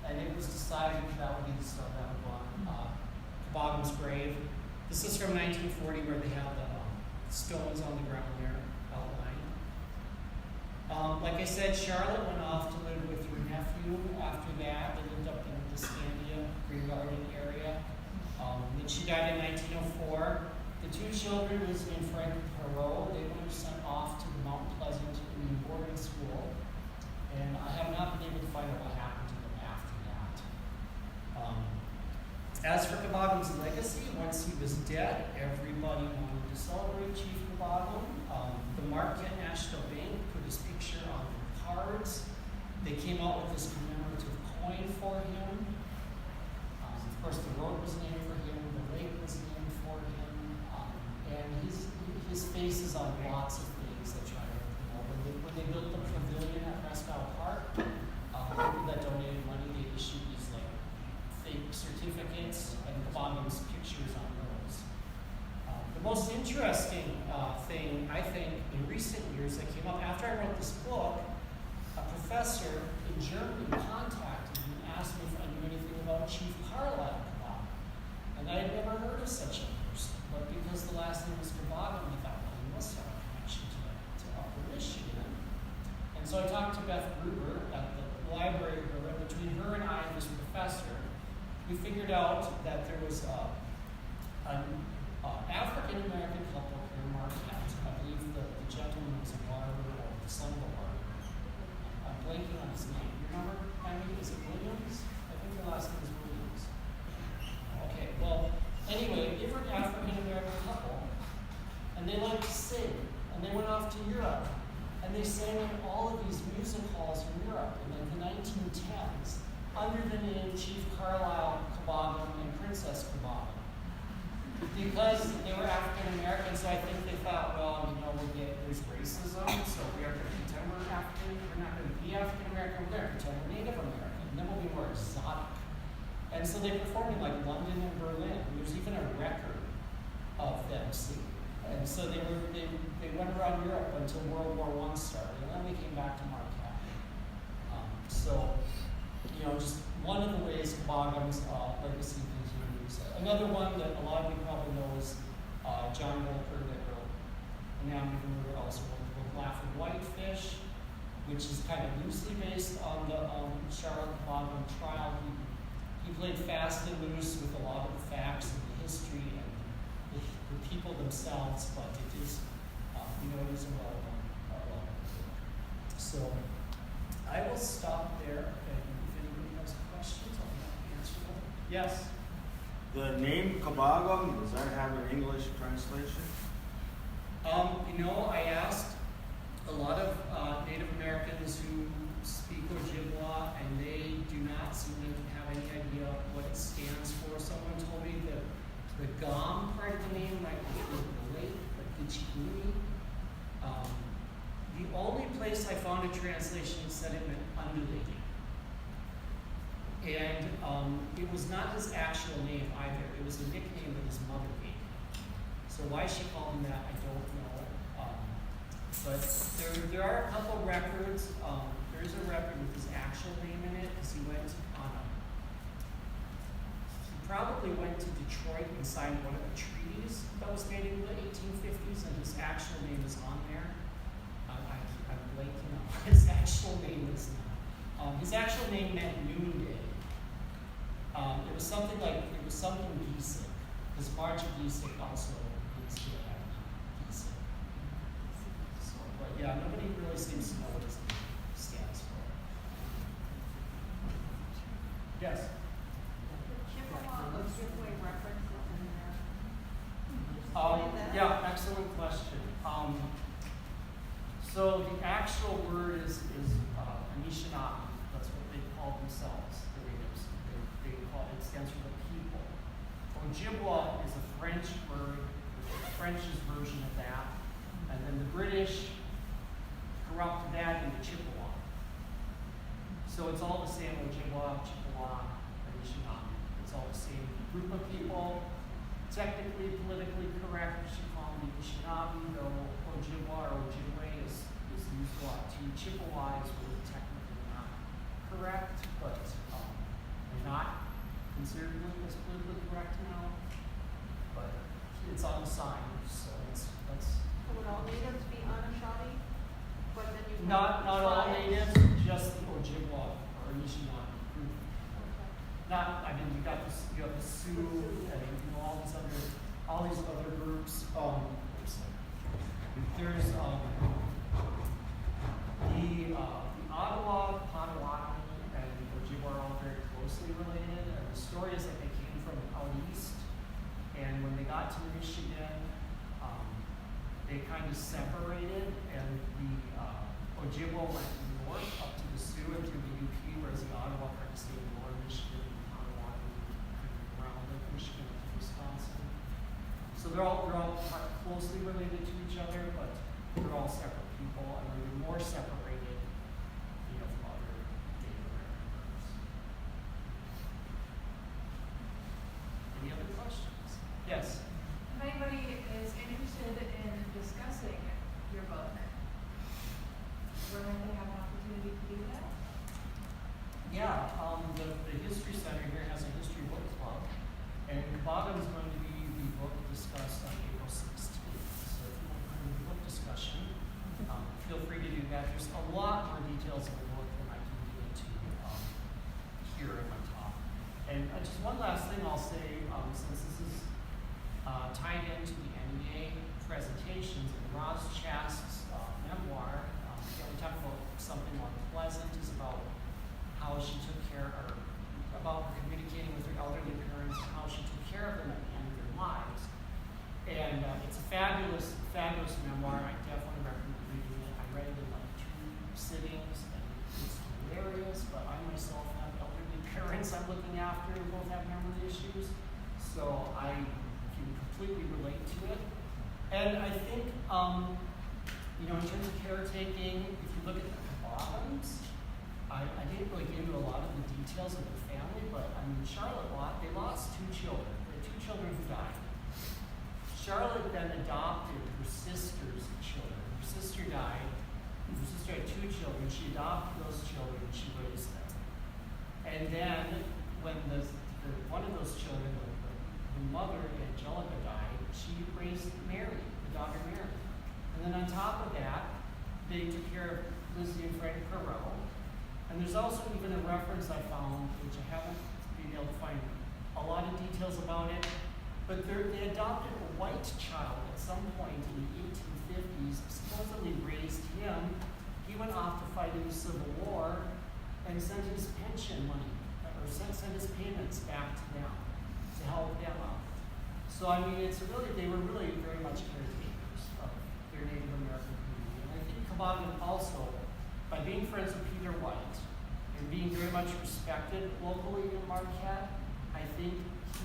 and it was decided that would be the stone that would go on Cabogan's grave. This is from 1940, where they have the stones on the ground there outlined. Like I said, Charlotte went off to live with her nephew after that. They lived up in the Scandia Green Garden area. Then she died in 1904. The two children was named Frank and Perot. They were sent off to the Mount Pleasant Indian boarding school, and I have not been able to find out what happened to them after that. As for Cabogan's legacy, once he was dead, everybody wanted to celebrate Chief Cabogan. The Marquette National Bank put his picture on their cards. They came out with this commemorative coin for him. Of course, the road was named for him, the lake was named for him, and his face is on lots of things that try to, when they built the pavilion at Prescott Park, people that donated money, they issued these like fake certificates and Cabogan's pictures on those. The most interesting thing, I think, in recent years that came up after I wrote this book, a professor in Germany contacted me and asked me if I knew anything about Chief Carlisle Cabogan. And I had never heard of such a person, but because the last name was Cabogan, I thought, well, he must have a connection to Upper Michigan. And so I talked to Beth Gruber at the library, and between her and I and this professor, we figured out that there was an African-American couple here in Marquette. I believe the gentleman was a barber or the son of a barber. I'm blanking on his name. You remember, Henry? Is it Williams? I think the last name is Williams. Okay, well, anyway, they were an African-American couple, and they liked to sing, and they went off to Europe, and they sang in all of these music halls in Europe in like the 1910s under the name Chief Carlisle Cabogan and Princess Cabogan. Because they were African-American, so I think they thought, well, there's racism, so we are going to pretend we're African, we're not going to be African-American, we're going to pretend we're Native American, and then we'll be more exotic. And so they performed in like London and Berlin. And there's even a record of them singing. And so they went around Europe until World War I started, and then they came back to Marquette. Just one of the ways Cabogan's legacy continues. Another one that a lot of you probably know is John Volker that wrote Anatomy of Murder, also wrote the book Laughing Whitefish, which is kind of loosely based on the Charlotte Cabogan trial. He played fast and loose with a lot of the facts and the history and the people themselves, but it is, it is a well-known book. So I will stop there, and if anybody has questions, I'll be happy to answer them. Yes? The name Cabogan, does that have an English translation? I asked a lot of Native Americans who speak Ojibwa, and they do not seem to have any idea what it stands for. Someone told me that the Gom part of the name might be relate, like Gichiguni. The only place I found a translation said it meant undulating. And it was not his actual name either. It was a nickname that his mother gave him. So why she called him that, I don't know. But there are a couple records. There is a record with his actual name in it, because he probably went to Detroit and signed one of the treaties that was made in the 1850s, and his actual name is on there. I'm blanking on what his actual name is now. His actual name meant noonday. It was something Giesig, because March of Giesig also means to have Giesig. So, but yeah, nobody really seems to know what his name stands for. Yes? Yeah, excellent question. So the actual word is Anishinaabe. That's what they call themselves, the natives. They call it stands for the people. Ojibwa is a French word, the French's version of that, and then the British corrupted that into Chippewa. So it's all the same Ojibwa, Chippewa, Anishinaabe. It's all the same group of people. Technically, politically correct, we should call them Anishinaabe, though Ojibwa or Ojibwe is used use what? Chippewa is really technically not correct, but they're not considered as politically correct now. But it's on the sign, so that's. So would all natives be Anishinaabe? But then you Not all tribes? natives, just the Ojibwa or Anishinaabe group. Okay. Not, I mean, you have the Sioux and all these other groups. There's the Ottawa, Potawatomi, and the Ojibwa are all very closely related. And the story is that they came from out east, and when they got to Michigan, they kind of separated, and the Ojibwa went north up to the Sioux and through the UP, whereas the Ottawa kind of stayed in northern Michigan and Potawatomi kind of around Lake Michigan to Wisconsin. So they're all closely related to each other, but they're all separate people, and they're more separated, from other Native American groups. Any other questions? Yes. If anybody is interested in discussing your book, where might they have an opportunity to do that? Yeah, the History Center here has a history book club, and Bottom is going to be the book discussed on April 16th. So if you want to do a book discussion, feel free to do that. There's a lot more details of the book than I can get into here in my talk. And just one last thing I'll say, since this is tied into the NEA presentations, and Roz Chast's memoir, we talk about something more pleasant, is about how she took care, or about communicating with her elderly parents, and how she took care of them at the end of their lives. And it's a fabulous, fabulous memoir. I definitely recommend reading it. I read it in like 2 sittings, and it's hilarious, but I myself have elderly parents I'm looking after who both have memory issues, so I can completely relate to it. And I think, in terms of caretaking, if you look at the Bottoms, I didn't really get into a lot of the details of the family, but I mean, they lost 2 children. They had 2 children who died. Charlotte then adopted her sister's children. Her sister died. Her sister had 2 children. She adopted those children and she raised them. And then when one of those children, the mother, Angelica, died, she raised Mary, the daughter Mary. And then on top of that, they took care of Lizzie and Frank Perot. And there's also even a reference I found, which I haven't been able to find a lot of details about it, but they adopted a white child at some point in the 1850s, supposedly raised him. He went off to fight in the Civil War and sent his pension money, or sent his payments back to them to help them out. So I mean, they were really very much caretakers of their Native American community. And I think Cabogan also, by being friends with Peter White and being very much respected locally in Marquette, I think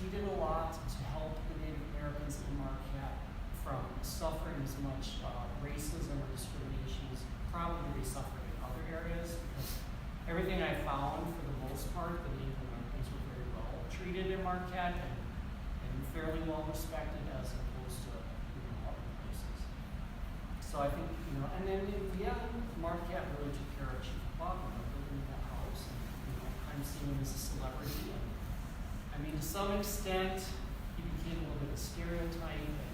he did a lot to help the Native Americans in Marquette from suffering as much racism or discrimination as probably they suffered in other areas, because everything I found, for the most part, the Native Americans were very well treated in Marquette and fairly well respected as opposed to other places. So I think, and then in the end, Marquette really took care of Chief Butler, building that house, and kind of seeing him as a celebrity. And I mean, to some extent, he became a little bit of a stereotype and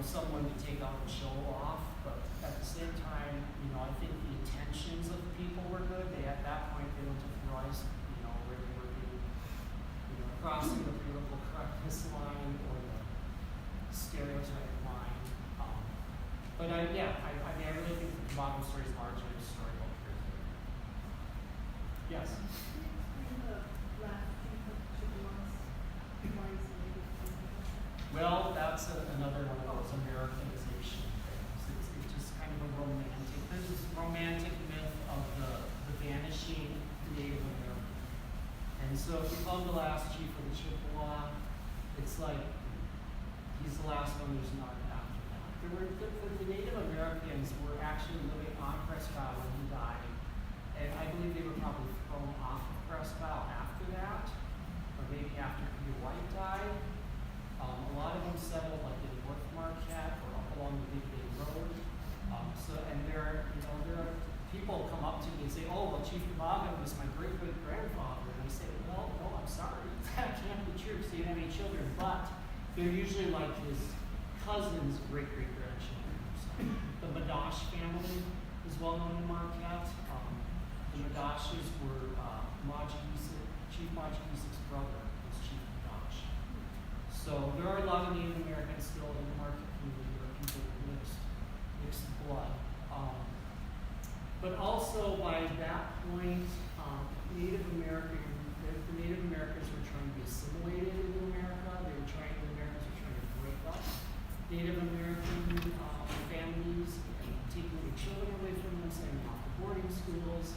someone to take out and show off. But at the same time, I think the intentions of the people were good. At that point, they don't realize, where they were being, crossing the political correctness line or the stereotype line. But I really think the Cabogan story is largely a story about caretaking. Yes? Well, that's another one of those Americanization things. It's just kind of a there's this romantic myth of the vanishing Native American. And so if you found the last chief of the Chippewa, it's like he's the last one, there's none after that. The Native Americans were actually living on Presque Isle when he died. And I believe they were probably thrown off of Presque Isle after that, or maybe after Peter White died. A lot of them settled like in North Marquette or up along the Big Bay Road. So like his cousin's great-great-grandchildren. So, the Madash family is well known in Marquette. The Madashes were Chief Maji Isak's brother was Chief Madash. So there are a lot of Native Americans still in the Marquette community. There are people with mixed blood. But also by that point, the Native Americans were trying to be assimilated into America. The Americans were trying to break up Native American families and taking their children away from them, sending them off to boarding schools,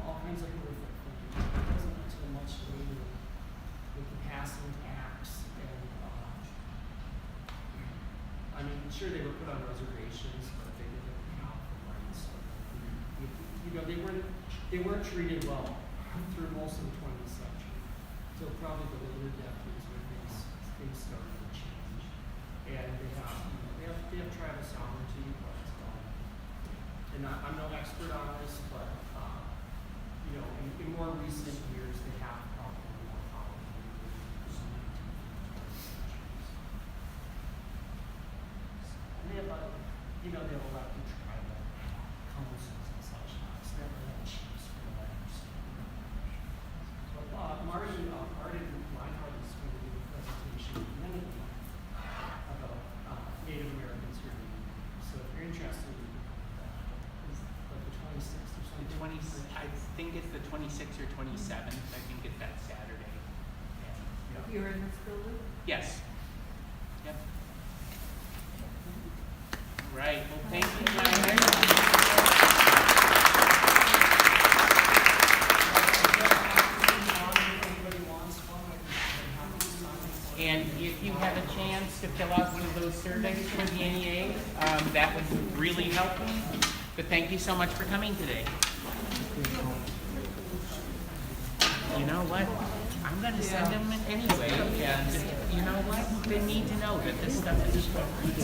all kinds of horrific things. It wasn't until much later with the passing acts and I mean, sure they were put on reservations, but they didn't count for rights. They weren't treated well through most of the 20th century. So probably the later decades when things started to change. And they have tribal sovereignty, but and I'm no expert on this, but in more recent years they have probably more power than they did in the 19th centuries. And they have they have elected tribal councils and such now. It's never had chiefs for what I understand. But Martin Leinhardt is going to give a presentation in a minute about Native Americans here in the Union. So if you're interested, you can come to that. It's like the 26th or something. I think it's the 26th or 27th. I think it's that Saturday. Yeah. You're in this building? Yes. Yep. Right. Well, thank you, Leonard. And if you have a chance to fill out one of those surveys for the NEA, that would really help me. But thank you so much for coming today. You know what? I'm going to send them anyway. And you know what? They need to know that this stuff is important.